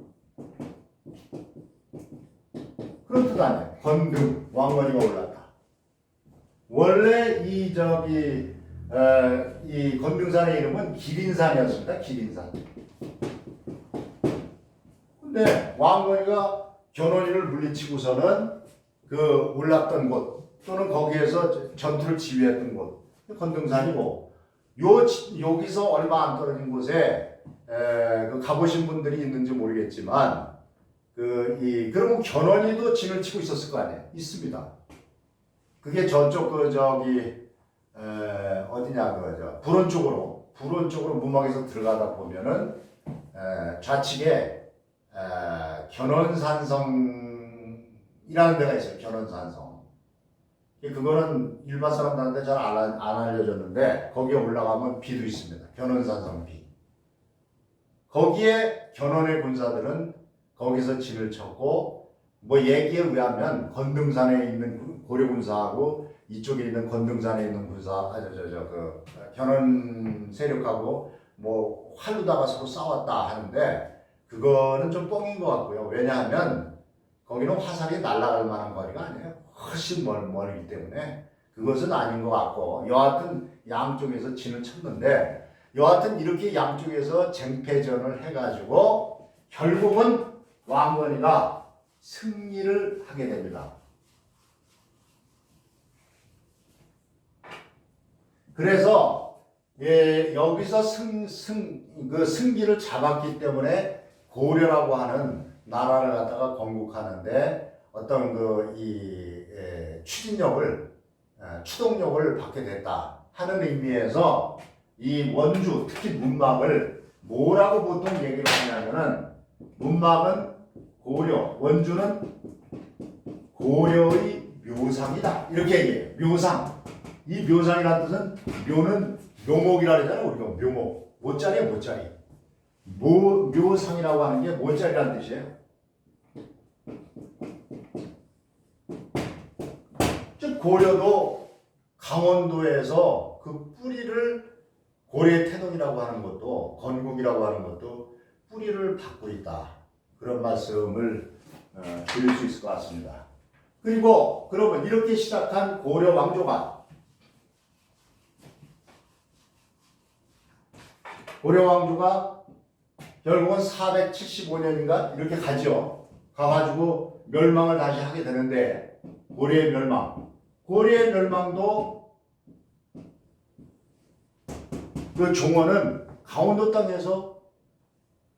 그런 뜻 아니에요. 건등, 왕건이가 올랐다. 원래 이 건등산의 이름은 기린산이었습니다. 기린산. 근데 왕건이가 견훤이를 물리치고서는 그 올랐던 곳, 또는 거기에서 전투를 지휘했던 곳, 건등산이고, 여기서 얼마 안 떨어진 곳에 가보신 분들이 있는지 모르겠지만, 그러면 견훤이도 진을 치고 있었을 거 아니에요? 있습니다. 그게 저쪽 어디냐, 불원 쪽으로 문막에서 들어가다 보면은 좌측에 견훤산성이라는 데가 있어요. 견훤산성. 그거는 일반 사람들한테 잘 안 알려졌는데 거기에 올라가면 비도 있습니다. 견훤산성 비. 거기에 견훤의 군사들은 거기서 진을 쳤고, 얘기에 의하면 건등산에 있는 고려 군사하고 이쪽에 있는 건등산에 있는 군사, 견훤 세력하고 활로다가 서로 싸웠다 하는데, 그거는 좀 뻥인 것 같고요. 왜냐하면 거기는 화살이 날아갈 만한 거리가 아니에요. 훨씬 멀기 때문에 그것은 아닌 것 같고, 여하튼 양쪽에서 진을 쳤는데, 여하튼 이렇게 양쪽에서 쟁패전을 해가지고 결국은 왕건이가 승리를 하게 됩니다. 그래서 여기서 승기를 잡았기 때문에 고려라고 하는 나라를 갖다가 건국하는데 어떤 추동력을 받게 됐다 하는 의미에서 이 원주, 특히 문막을 뭐라고 보통 얘기를 하냐면은, 문막은 고려, 원주는 고려의 묘상이다, 이렇게 얘기해요. 묘상. 이 묘상이라는 뜻은, 묘는 묘목이라 그러잖아요. 우리가 묘목. 모짜리야, 모짜리. 묘상이라고 하는 게 모짜리라는 뜻이에요. 즉 고려도 강원도에서 그 뿌리를, 고려의 태동이라고 하는 것도, 건국이라고 하는 것도 뿌리를 받고 있다, 그런 말씀을 드릴 수 있을 것 같습니다. 그리고 그러면 이렇게 시작한 고려 왕조가, 결국은 475년인가 이렇게 가죠. 가가지고 멸망을 다시 하게 되는데, 고려의 멸망도 그 종언은 강원도 땅에서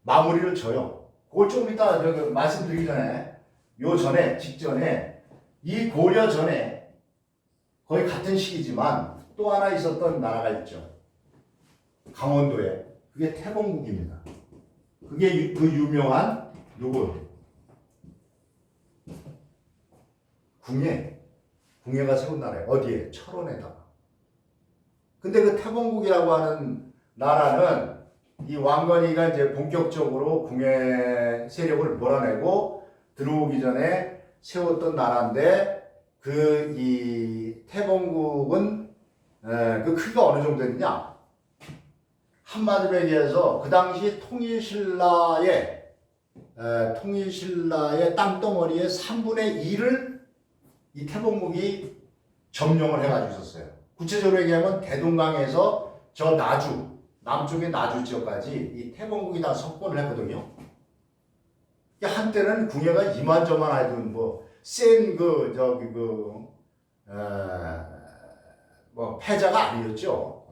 마무리를 져요. 그걸 좀 이따 말씀드리기 전에, 직전에 이 고려 전에 거의 같은 시기지만 또 하나 있었던 나라가 있죠. 강원도에. 그게 태봉국입니다. 그게 그 유명한 궁예가 세운 나라예요. 어디에? 철원에다가. 근데 그 태봉국이라고 하는 나라는 이 왕건이가 이제 본격적으로 궁예 세력을 몰아내고 들어오기 전에 세웠던 나라인데, 이 태봉국은 그 크기가 어느 정도 됐냐? 한마디로 얘기해서 그 당시 통일신라의 땅덩어리의 3분의 1을 이 태봉국이 점령을 해가지고 있었어요. 구체적으로 얘기하면 대동강에서 저 나주, 남쪽의 나주 지역까지 이 태봉국이 다 석권을 했거든요. 한때는 궁예가 이만저만하던 패자가 아니었죠.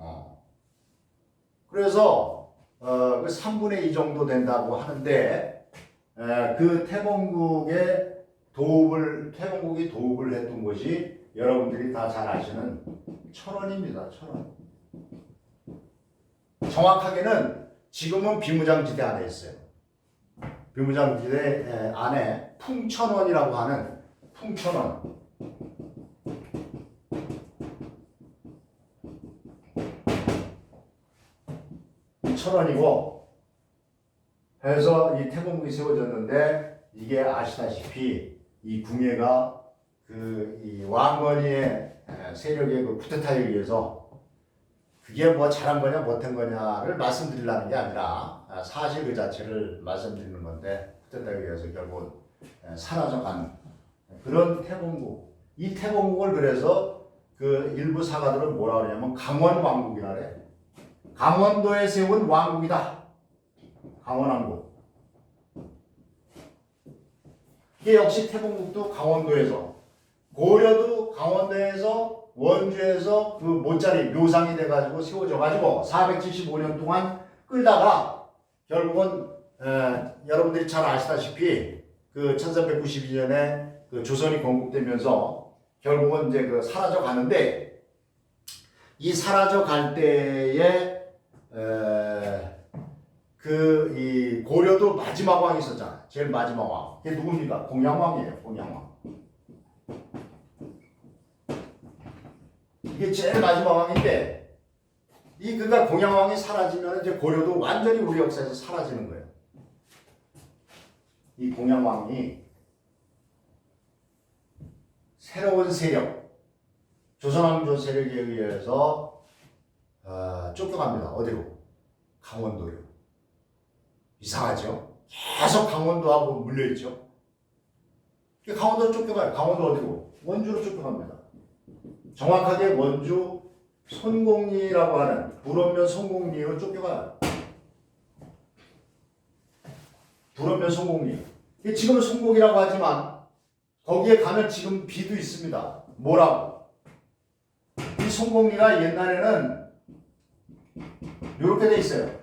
그래서 그 3분의 2 정도 된다고 하는데 그 태봉국이 도읍을 했던 곳이 여러분들이 다 잘 아시는 철원입니다. 철원. 정확하게는 지금은 비무장지대 안에 있어요. 비무장지대 안에 풍천원이라고 하는 풍천원. 철원이고 해서 이 태봉국이 세워졌는데 이게 아시다시피 이 궁예가 이 왕건이의 세력의 그 쿠데타에 의해서 그게 뭐 잘한 거냐 못한 거냐를 말씀드리려는 게 아니라 사실 그 자체를 말씀드리는 건데 쿠데타에 의해서 결국 사라져간 그런 태봉국. 이 태봉국을 그래서 그 일부 사가들은 뭐라 그러냐면 강원왕국이라 그래. 강원도에 세운 왕국이다. 강원왕국. 이게 역시 태봉국도 강원도에서, 고려도 강원도에서, 원주에서 그 못자리 묘상이 돼가지고 세워져가지고 475년 동안 끌다가 결국은 여러분들이 잘 아시다시피 그 1392년에 그 조선이 건국되면서 결국은 이제 그 사라져 가는데 이 사라져 갈 때에 이 고려도 마지막 왕이 있었잖아. 제일 마지막 왕. 그게 누굽니까? 공양왕이에요. 공양왕. 이게 제일 마지막 왕인데 그가 공양왕이 사라지면 이제 고려도 완전히 우리 역사에서 사라지는 거예요. 이 공양왕이 새로운 세력, 조선왕조 세력에 의해서 쫓겨갑니다. 어디로? 강원도요. 이상하죠? 계속 강원도하고 물려있죠? 강원도로 쫓겨가요. 강원도 어디로? 원주로 쫓겨갑니다. 정확하게 원주 손공리라고 하는 불원면 손공리로 쫓겨가요. 불원면 손공리. 지금은 손공이라고 하지만 거기에 가면 지금 비도 있습니다. 뭐라고? 이 손공리가 옛날에는 이렇게 돼 있어요.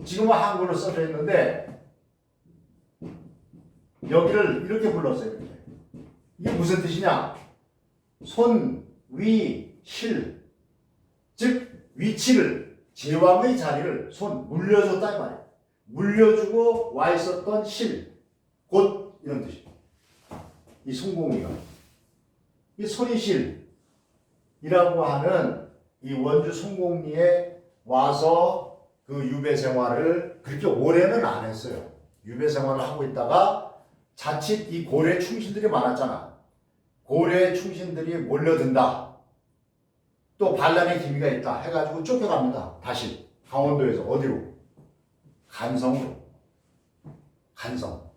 지금은 한글로 써져 있는데 여기를 이렇게 불렀어요. 이렇게. 이게 무슨 뜻이냐? 손, 위, 실. 즉 위치를, 제왕의 자리를 물려줬다 이 말이에요. 물려주고 와 있었던 실, 곧 이런 뜻이에요. 이 손공이가. 이 손이실이라고 하는 이 원주 손공리에 와서 그 유배 생활을 그렇게 오래는 안 했어요. 유배 생활을 하고 있다가 자칫 이 고려 충신들이 많았잖아. 고려 충신들이 몰려든다. 또 반란의 기미가 있다 해가지고 쫓겨갑니다. 다시 강원도에서 어디로? 간성으로. 간성.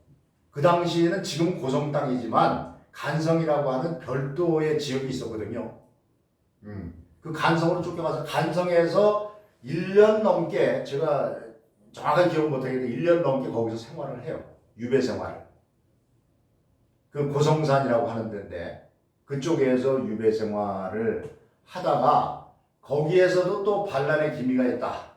그 당시에는 지금 고성 땅이지만 간성이라고 하는 별도의 지역이 있었거든요. 그 간성으로 쫓겨가서 간성에서 1년 넘게, 제가 정확하게 기억 못하겠는데 1년 넘게 거기서 생활을 해요. 유배 생활을. 그 고성산이라고 하는 데인데 그쪽에서 유배 생활을 하다가 거기에서도 또 반란의 기미가 있다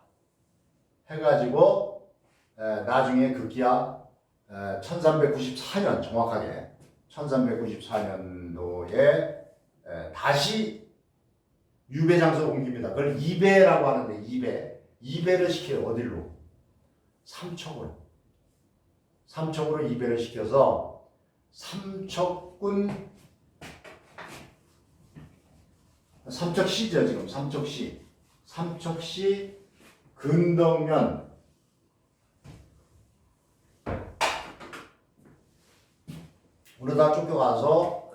해가지고 나중에 급기야 1394년, 정확하게 1394년도에 다시 유배 장소를 옮깁니다. 그걸 이배라고 하는데 이배를 시켜요. 어디로? 삼척으로 이배를 시켜서 삼척시죠. 지금 삼척시 근덕면 그러다 쫓겨가서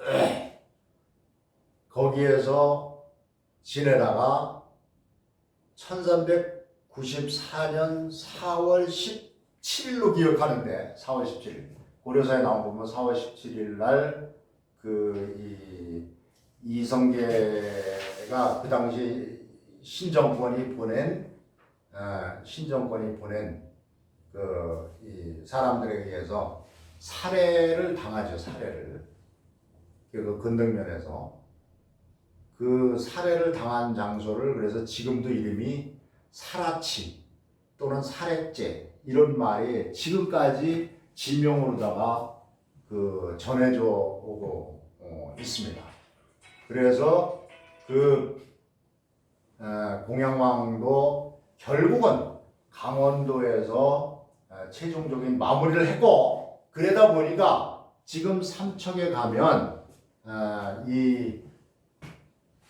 거기에서 지내다가 1394년 4월 17일로 기억하는데 4월 17일 고려사에 나온 거 보면 4월 17일 날 이성계가 그 당시 신정권이 보낸 이 사람들에 의해서 살해를 당하죠. 살해를 그 건덕면에서 그 살해를 당한 장소를 그래서 지금도 이름이 살아치 또는 살해제 이런 말이 지금까지 지명으로다가 전해져 오고 있습니다. 그래서 공양왕도 결국은 강원도에서 최종적인 마무리를 했고, 그러다 보니까 지금 삼척에 가면 이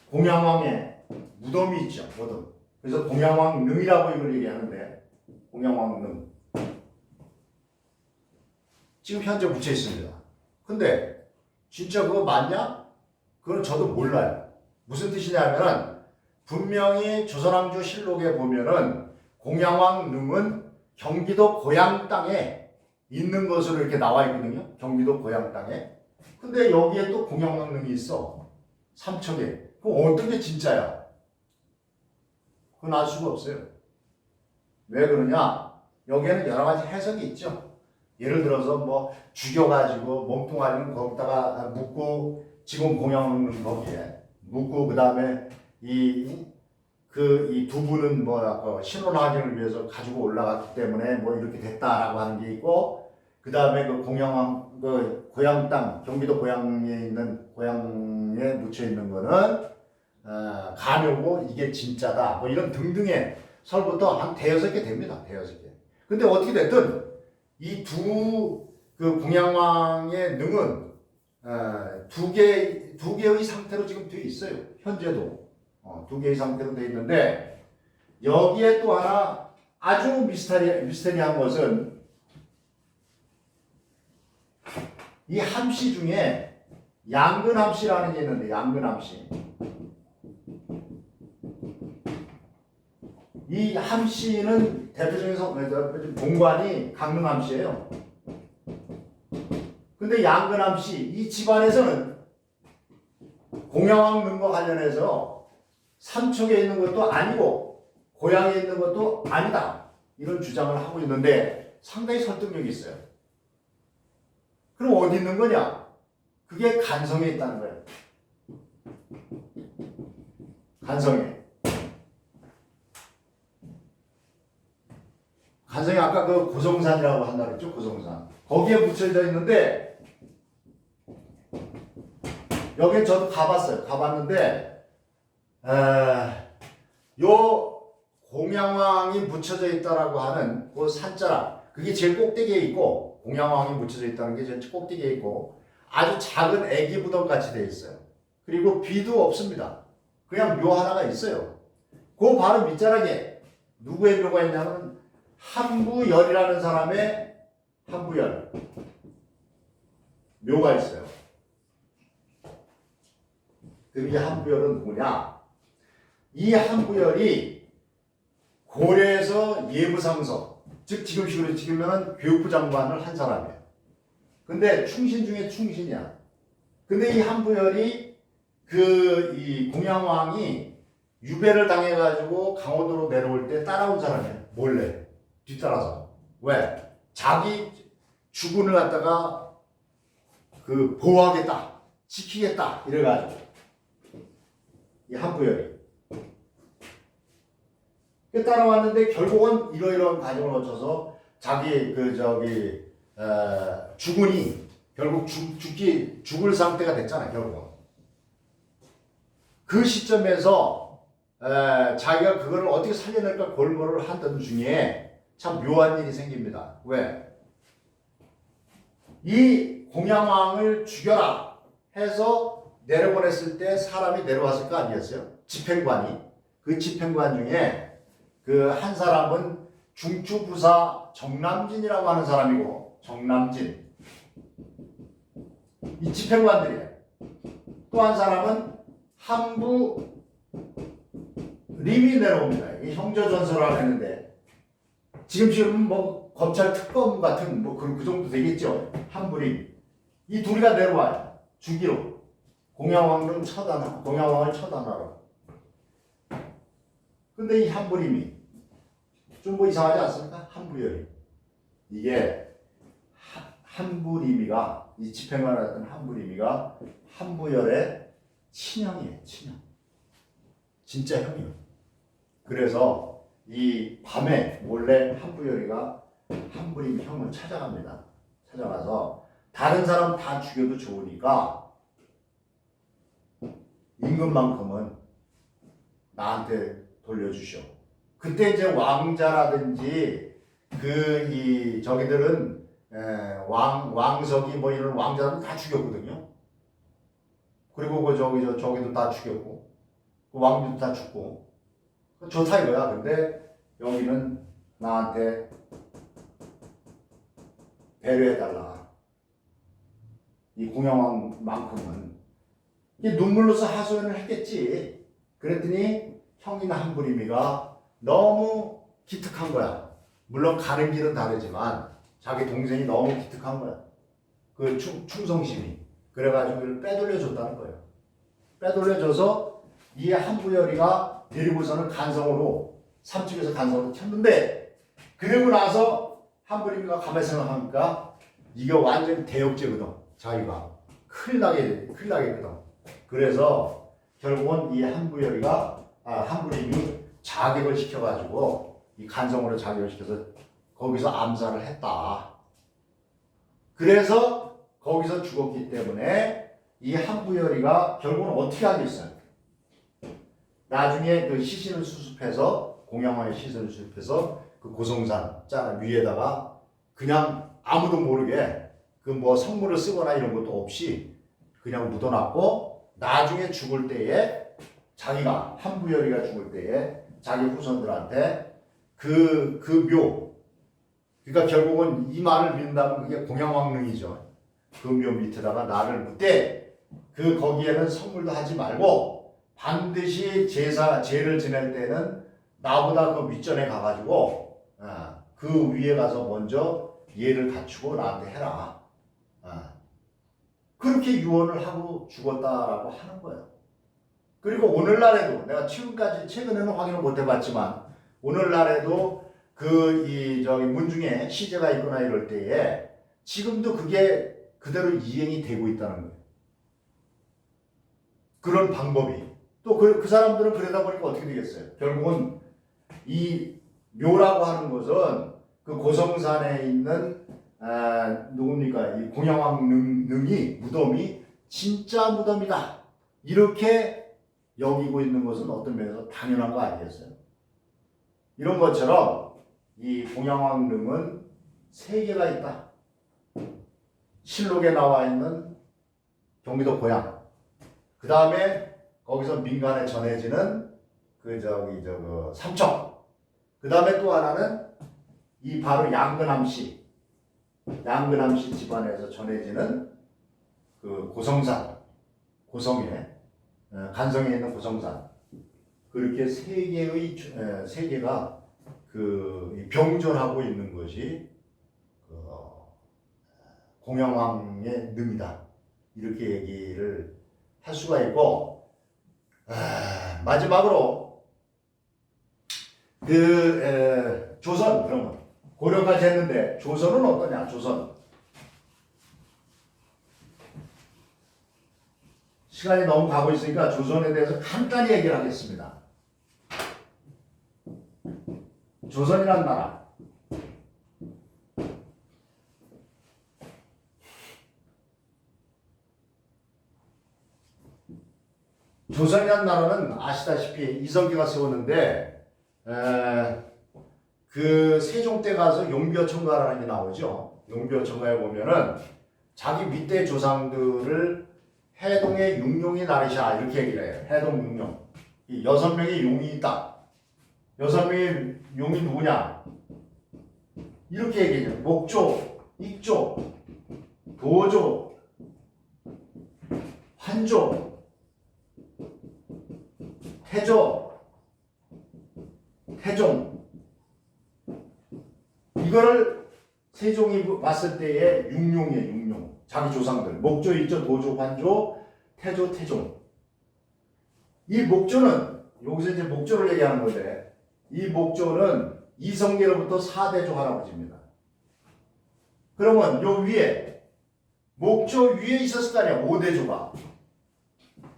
공양왕의 무덤이 있죠. 무덤. 그래서 공양왕릉이라고 이걸 얘기하는데, 공양왕릉 지금 현재 묻혀 있습니다. 근데 진짜 그거 맞냐? 그건 저도 몰라요. 무슨 뜻이냐면은 분명히 조선왕조 실록에 보면은 공양왕릉은 경기도 고향 땅에 있는 것으로 이렇게 나와 있거든요. 경기도 고향 땅에. 근데 여기에 또 공양왕릉이 있어. 삼척에. 그럼 어떤 게 진짜야? 그건 알 수가 없어요. 왜 그러냐? 여기에는 여러 가지 해석이 있죠. 예를 들어서 뭐 죽여가지고 몸뚱아리는 거기다가 묻고, 지금 공양왕릉 거기에 묻고, 그 다음에 이 두 분은 신원 확인을 위해서 가지고 올라갔기 때문에 뭐 이렇게 됐다라고 하는 게 있고, 그 다음에 그 공양왕 고향 땅, 경기도 고향에 있는 고향에 묻혀 있는 거는 가묘고 이게 진짜다. 뭐 이런 등등의 설부터 한 대여섯 개 됩니다. 대여섯 개. 근데 어떻게 됐든 이 공양왕의 능은 두 개의 상태로 지금 되어 있어요. 현재도. 두 개의 상태로 되어 있는데, 여기에 또 하나 아주 미스테리한 것은 이 함씨 중에 양근함씨라는 게 있는데, 양근함씨. 이 함씨는 대표적인 공관이 강릉함씨예요. 근데 양근함씨, 이 집안에서는 공양왕릉과 관련해서 삼척에 있는 것도 아니고 고향에 있는 것도 아니다, 이런 주장을 하고 있는데 상당히 설득력이 있어요. 그럼 어디 있는 거냐? 그게 간성에 있다는 거예요. 간성에 아까 그 고성산이라고 한다 그랬죠. 고성산. 거기에 묻혀져 있는데, 여기 저도 가봤어요. 가봤는데 요 공양왕이 묻혀져 있다라고 하는 그 산자락, 그게 제일 꼭대기에 있고, 공양왕이 묻혀져 있다는 게 제일 꼭대기에 있고, 아주 작은 애기 부덤 같이 되어 있어요. 그리고 비도 없습니다. 그냥 묘 하나가 있어요. 그 바로 밑자락에 누구의 묘가 있냐면 한부열이라는 사람의 한부열 묘가 있어요. 이 한부열은 누구냐? 이 한부열이 고려에서 예무상서, 즉 지금식으로 찍으면 교육부 장관을 한 사람이에요. 근데 충신 중에 충신이야. 근데 이 한부열이 이 공양왕이 유배를 당해가지고 강원도로 내려올 때 따라온 사람이에요. 몰래 뒤따라서. 왜? 자기 주군을 갖다가 보호하겠다, 지키겠다 이래가지고 이 한부열이 따라왔는데, 결국은 이러이러한 과정을 거쳐서 자기 주군이 결국 죽을 상태가 됐잖아요. 결국은 그 시점에서 자기가 그거를 어떻게 살려낼까 골몰을 하던 중에 참 묘한 일이 생깁니다. 왜? 이 공양왕을 죽여라 해서 내려보냈을 때 사람이 내려왔을 거 아니었어요? 집행관이. 그 집행관 중에 한 사람은 중추부사 정남진이라고 하는 사람이고, 정남진. 이 집행관들이에요. 또 한 사람은 한부 림이 내려옵니다. 이 형제전서라고 했는데 지금 뭐 검찰 특검 같은 뭐 그 정도 되겠죠. 한부림. 이 둘이 다 내려와요. 주기로. 공양왕을 처단하러. 근데 이 한부림이 좀 뭐 이상하지 않습니까? 한부열이. 이게 한부림이가 이 집행관을 했던 한부림이가 한부열의 친형이에요. 친형. 진짜 형이에요. 그래서 이 밤에 몰래 한부열이가 한부림 형을 찾아갑니다. 찾아가서 다른 사람 다 죽여도 좋으니까 임금만큼은 나한테 돌려주시오. 그때 이제 왕자라든지 저기들은 왕석이 뭐 이런 왕자들은 다 죽였거든요. 그리고 저기도 다 죽였고 그 왕비도 다 죽고 좋다 이거야. 근데 여기는 나한테 배려해달라. 이 공양왕만큼은 이게 눈물로서 하소연을 했겠지. 그랬더니 형인 한부림이가 너무 기특한 거야. 물론 가는 길은 다르지만 자기 동생이 너무 기특한 거야. 그 충성심이. 그래가지고 이걸 빼돌려줬다는 거예요. 빼돌려줘서 이 한부열이가 데리고서는 간성으로 삼척에서 간성으로 쳤는데 그러고 나서 한부림이가 가만히 생각하니까 이게 완전 대역죄거든. 자기가 큰일 나겠거든. 그래서 결국은 이 한부림이 자객을 시켜가지고 이 간성으로 자객을 시켜서 거기서 암살을 했다. 그래서 거기서 죽었기 때문에 이 한부열이가 결국은 어떻게 하겠어요? 나중에 그 시신을 수습해서 공양왕의 시신을 수습해서 그 고성산 짠 위에다가 그냥 아무도 모르게 그 뭐 성물을 쓰거나 이런 것도 없이 그냥 묻어놨고 나중에 죽을 때에 자기가 한부열이가 죽을 때에 자기 후손들한테 그 묘 그러니까 결국은 이 말을 믿는다면 그게 공양왕릉이죠. 그 묘 밑에다가 나를 묻되 거기에는 선물도 하지 말고 반드시 제를 지낼 때는 나보다 그 윗전에 가가지고 그 위에 가서 먼저 예를 갖추고 나한테 해라. 그렇게 유언을 하고 죽었다라고 하는 거예요. 그리고 오늘날에도 내가 최근에는 확인을 못 해봤지만 오늘날에도 문중에 시제가 있거나 이럴 때에 지금도 그게 그대로 이행이 되고 있다는 거예요. 그런 방법이. 또 그 사람들은 그러다 보니까 어떻게 되겠어요? 결국은 이 묘라고 하는 것은 그 고성산에 있는 누굽니까? 이 공양왕릉이 무덤이 진짜 무덤이다. 이렇게 여기고 있는 것은 어떤 면에서 당연한 거 아니겠어요? 이런 것처럼 이 공양왕릉은 세 개가 있다. 실록에 나와 있는 경기도 고양. 그 다음에 거기서 민간에 전해지는 삼척. 그 다음에 또 하나는 이 바로 양근암씨 집안에서 전해지는 그 고성산, 간성에 있는 고성산. 그렇게 세 개가 병존하고 있는 것이 공양왕의 능이다. 이렇게 얘기를 할 수가 있고, 마지막으로 조선 그러면 고려까지 했는데 조선은 어떠냐? 조선 시간이 너무 가고 있으니까 조선에 대해서 간단히 얘기를 하겠습니다. 조선이란 나라 조선이란 나라는 아시다시피 이성계가 세웠는데 그 세종 때 가서 용비어천가라는 게 나오죠. 용비어천가에 보면은 자기 밑에 조상들을 해동의 육룡이 나르샤 이렇게 얘기를 해요. 해동 육룡. 이 6명의 용이 있다. 6명의 용이 누구냐? 이렇게 얘기해요. 목조, 익조, 도조, 환조, 태조, 태종. 이거를 세종이 봤을 때의 육룡이에요. 육룡. 자기 조상들. 목조, 일조, 도조, 관조, 태조, 태종. 이 목조는 여기서 이제 목조를 얘기하는 건데 이 목조는 이성계로부터 4대조 할아버지입니다. 그러면 요 위에 목조 위에 있었을 거 아니야. 5대조가.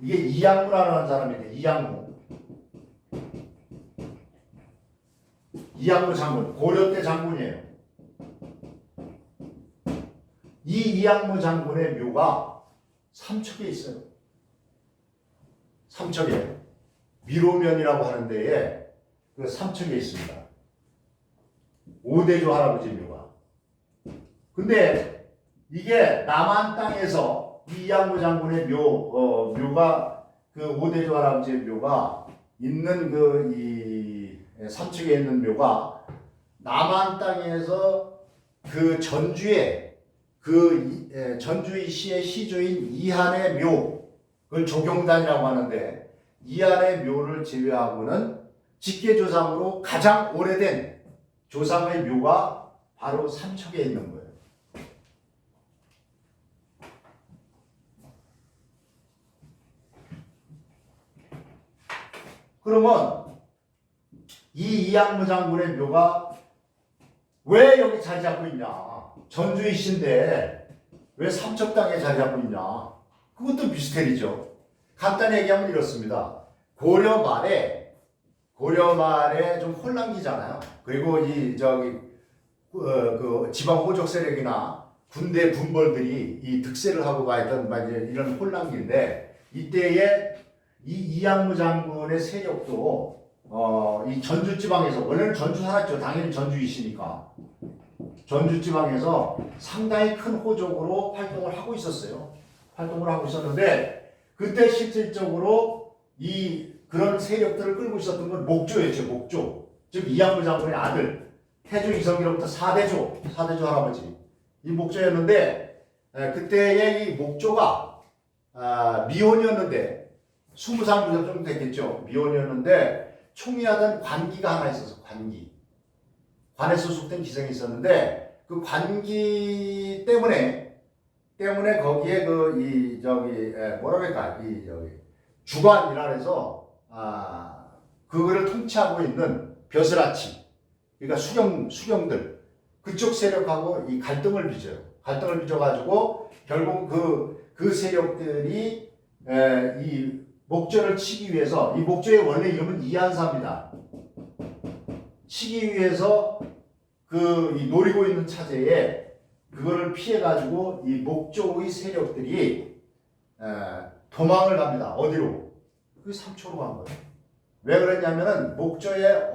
이게 이양무라는 사람인데 이양무. 이양무 장군. 고려 때 장군이에요. 이 이양무 장군의 묘가 삼척에 있어요. 삼척에 미로면이라고 하는 데에 그 삼척에 있습니다. 5대조 할아버지 묘가. 근데 이게 남한 땅에서 이 이양무 장군의 묘가 그 5대조 할아버지의 묘가 있는 이 삼척에 있는 묘가 남한 땅에서 그 전주에 전주시의 시조인 이한의 묘, 그걸 조경단이라고 하는데 이한의 묘를 제외하고는 직계조상으로 가장 오래된 조상의 묘가 바로 삼척에 있는 거예요. 그러면 이 이양무 장군의 묘가 왜 여기 자리 잡고 있냐? 전주이신데 왜 삼척 땅에 자리 잡고 있냐? 그것도 미스테리죠. 간단히 얘기하면 이렇습니다. 고려 말에 좀 혼란기잖아요. 그리고 그 지방 호족 세력이나 군대 군벌들이 이 득세를 하고 가있던 이런 혼란기인데 이때에 이 이양무 장군의 세력도 이 전주 지방에서 원래는 전주 살았죠. 당연히 전주이시니까 전주 지방에서 상당히 큰 호족으로 활동을 하고 있었어요. 활동을 하고 있었는데 그때 실질적으로 그런 세력들을 끌고 있었던 건 목조였죠. 목조. 즉 이양무 장군의 아들 태조 이성계로부터 4대조 할아버지 이 목조였는데 그때의 이 목조가 미혼이었는데 20살 무렵 정도 됐겠죠. 미혼이었는데 총리하던 관기가 하나 있어서 관에 소속된 기생이 있었는데 그 관기 때문에 거기에 뭐라 그럴까 주관이라 해서 그거를 통치하고 있는 벼슬아치 그러니까 수령들 그쪽 세력하고 이 갈등을 빚어요. 갈등을 빚어가지고 결국 그 세력들이 이 목조를 치기 위해서 이 목조의 원래 이름은 이한사입니다. 치기 위해서 이 노리고 있는 차제에 그거를 피해가지고 이 목조의 세력들이 도망을 갑니다. 어디로? 그 삼초로 간 거예요. 왜 그랬냐면은 목조의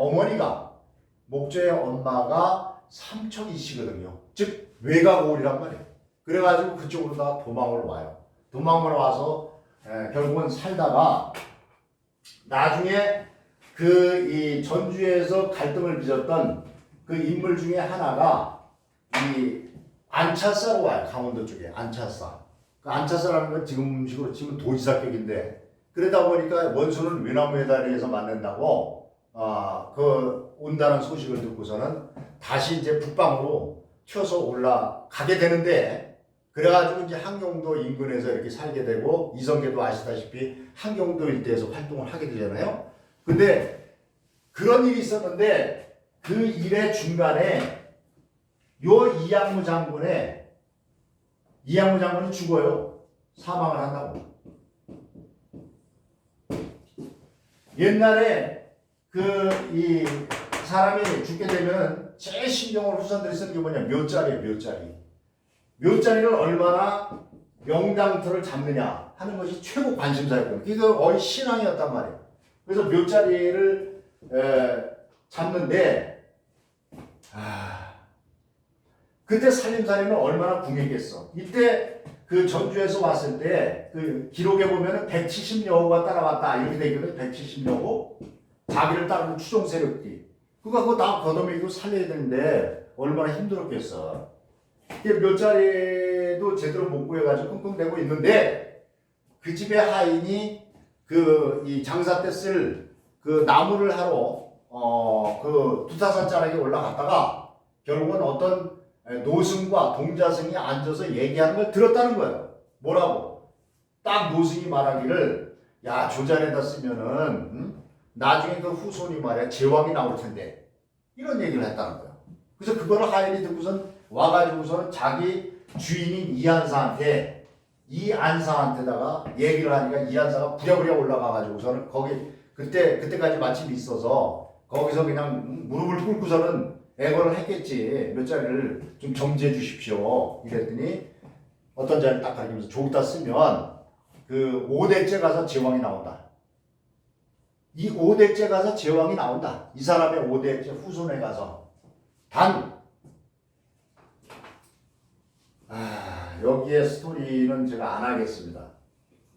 엄마가 삼척이시거든요. 즉 외가고을이란 말이에요. 그래가지고 그쪽으로 다 도망을 와요. 도망을 와서 결국은 살다가 나중에 이 전주에서 갈등을 빚었던 그 인물 중에 하나가 이 안차사로 와요. 강원도 쪽에 안차사. 그 안차사라는 건 지금 음식으로 치면 도지사격인데 그러다 보니까 원수는 외나무의 다리에서 만난다고 온다는 소식을 듣고서는 다시 이제 북방으로 튀어서 올라가게 되는데 그래가지고 이제 항경도 인근에서 이렇게 살게 되고 이성계도 아시다시피 항경도 일대에서 활동을 하게 되잖아요. 근데 그런 일이 있었는데 그 일의 중간에 이양무 장군이 죽어요. 사망을 한다고. 옛날에 이 사람이 죽게 되면 제일 신경을 후손들이 쓰는 게 뭐냐? 묘자리예요. 묘자리를 얼마나 명당토를 잡느냐 하는 것이 최고 관심사였거든요. 이거 거의 신앙이었단 말이에요. 그래서 묘자리를 잡는데 그때 살림살이는 얼마나 궁했겠어. 이때 그 전주에서 왔을 때 그 기록에 보면은 170여호가 따라왔다 이렇게 돼 있거든. 170여호 자기를 따르는 추종 세력들이 그거 다 걷어내고 살려야 되는데 얼마나 힘들었겠어. 묘자리도 제대로 못 구해가지고 끙끙대고 있는데 그 집의 하인이 이 장사 때 쓸 그 나무를 하러 그 두타산 자락에 올라갔다가 결국은 어떤 노승과 동자승이 앉아서 얘기하는 걸 들었다는 거예요. 뭐라고? 딱 노승이 말하기를 야, 저 자리에다 쓰면은 나중에 그 후손이 말이야 제왕이 나올 텐데 이런 얘기를 했다는 거예요. 그래서 그거를 하인이 듣고선 와가지고서는 자기 주인인 이안사한테다가 얘기를 하니까 이안사가 부랴부랴 올라가가지고서는 거기 그때까지 마침 있어서 거기서 그냥 무릎을 꿇고서는 애걸을 했겠지. 몇 자리를 좀 정지해 주십시오. 이랬더니 어떤 자리를 딱 가리키면서 저기다 쓰면 그 5대째 가서 제왕이 나온다. 이 5대째 가서 제왕이 나온다. 이 사람의 5대째 후손에 가서 여기에 스토리는 제가 안 하겠습니다.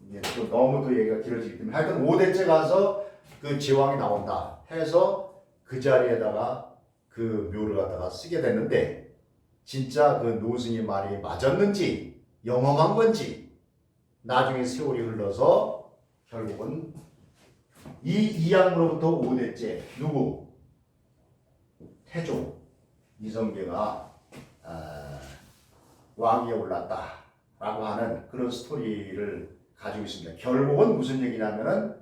이게 또 너무 또 얘기가 길어지기 때문에 하여튼 5대째 가서 그 제왕이 나온다 해서 그 자리에다가 그 묘를 갖다가 쓰게 됐는데 진짜 그 노승의 말이 맞았는지 영험한 건지 나중에 세월이 흘러서 결국은 이 이양으로부터 5대째 누구? 태종 이성계가 왕위에 올랐다라고 하는 그런 스토리를 가지고 있습니다. 결국은 무슨 얘기냐면은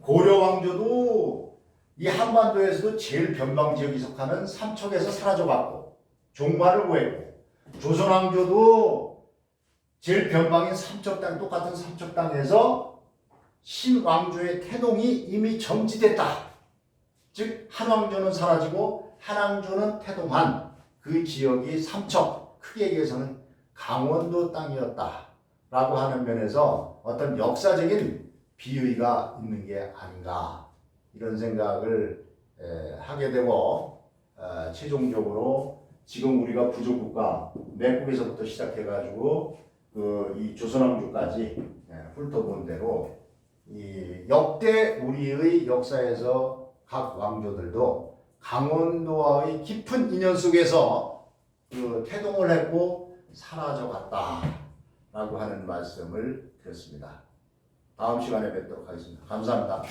고려 왕조도 이 한반도에서도 제일 변방 지역에 속하는 삼척에서 사라져갔고 종말을 구했고 조선 왕조도 제일 변방인 삼척 땅 똑같은 삼척 땅에서 신왕조의 태동이 이미 정지됐다. 즉 한왕조는 사라지고 한왕조는 태동한 그 지역이 삼척 크게 얘기해서는 강원도 땅이었다라고 하는 면에서 어떤 역사적인 비의가 있는 게 아닌가 이런 생각을 하게 되고 최종적으로 지금 우리가 부족국가 맥국에서부터 시작해가지고 이 조선왕조까지 훑어본 대로 이 역대 우리의 역사에서 각 왕조들도 강원도와의 깊은 인연 속에서 그 태동을 했고 사라져갔다라고 하는 말씀을 드렸습니다. 다음 시간에 뵙도록 하겠습니다. 감사합니다.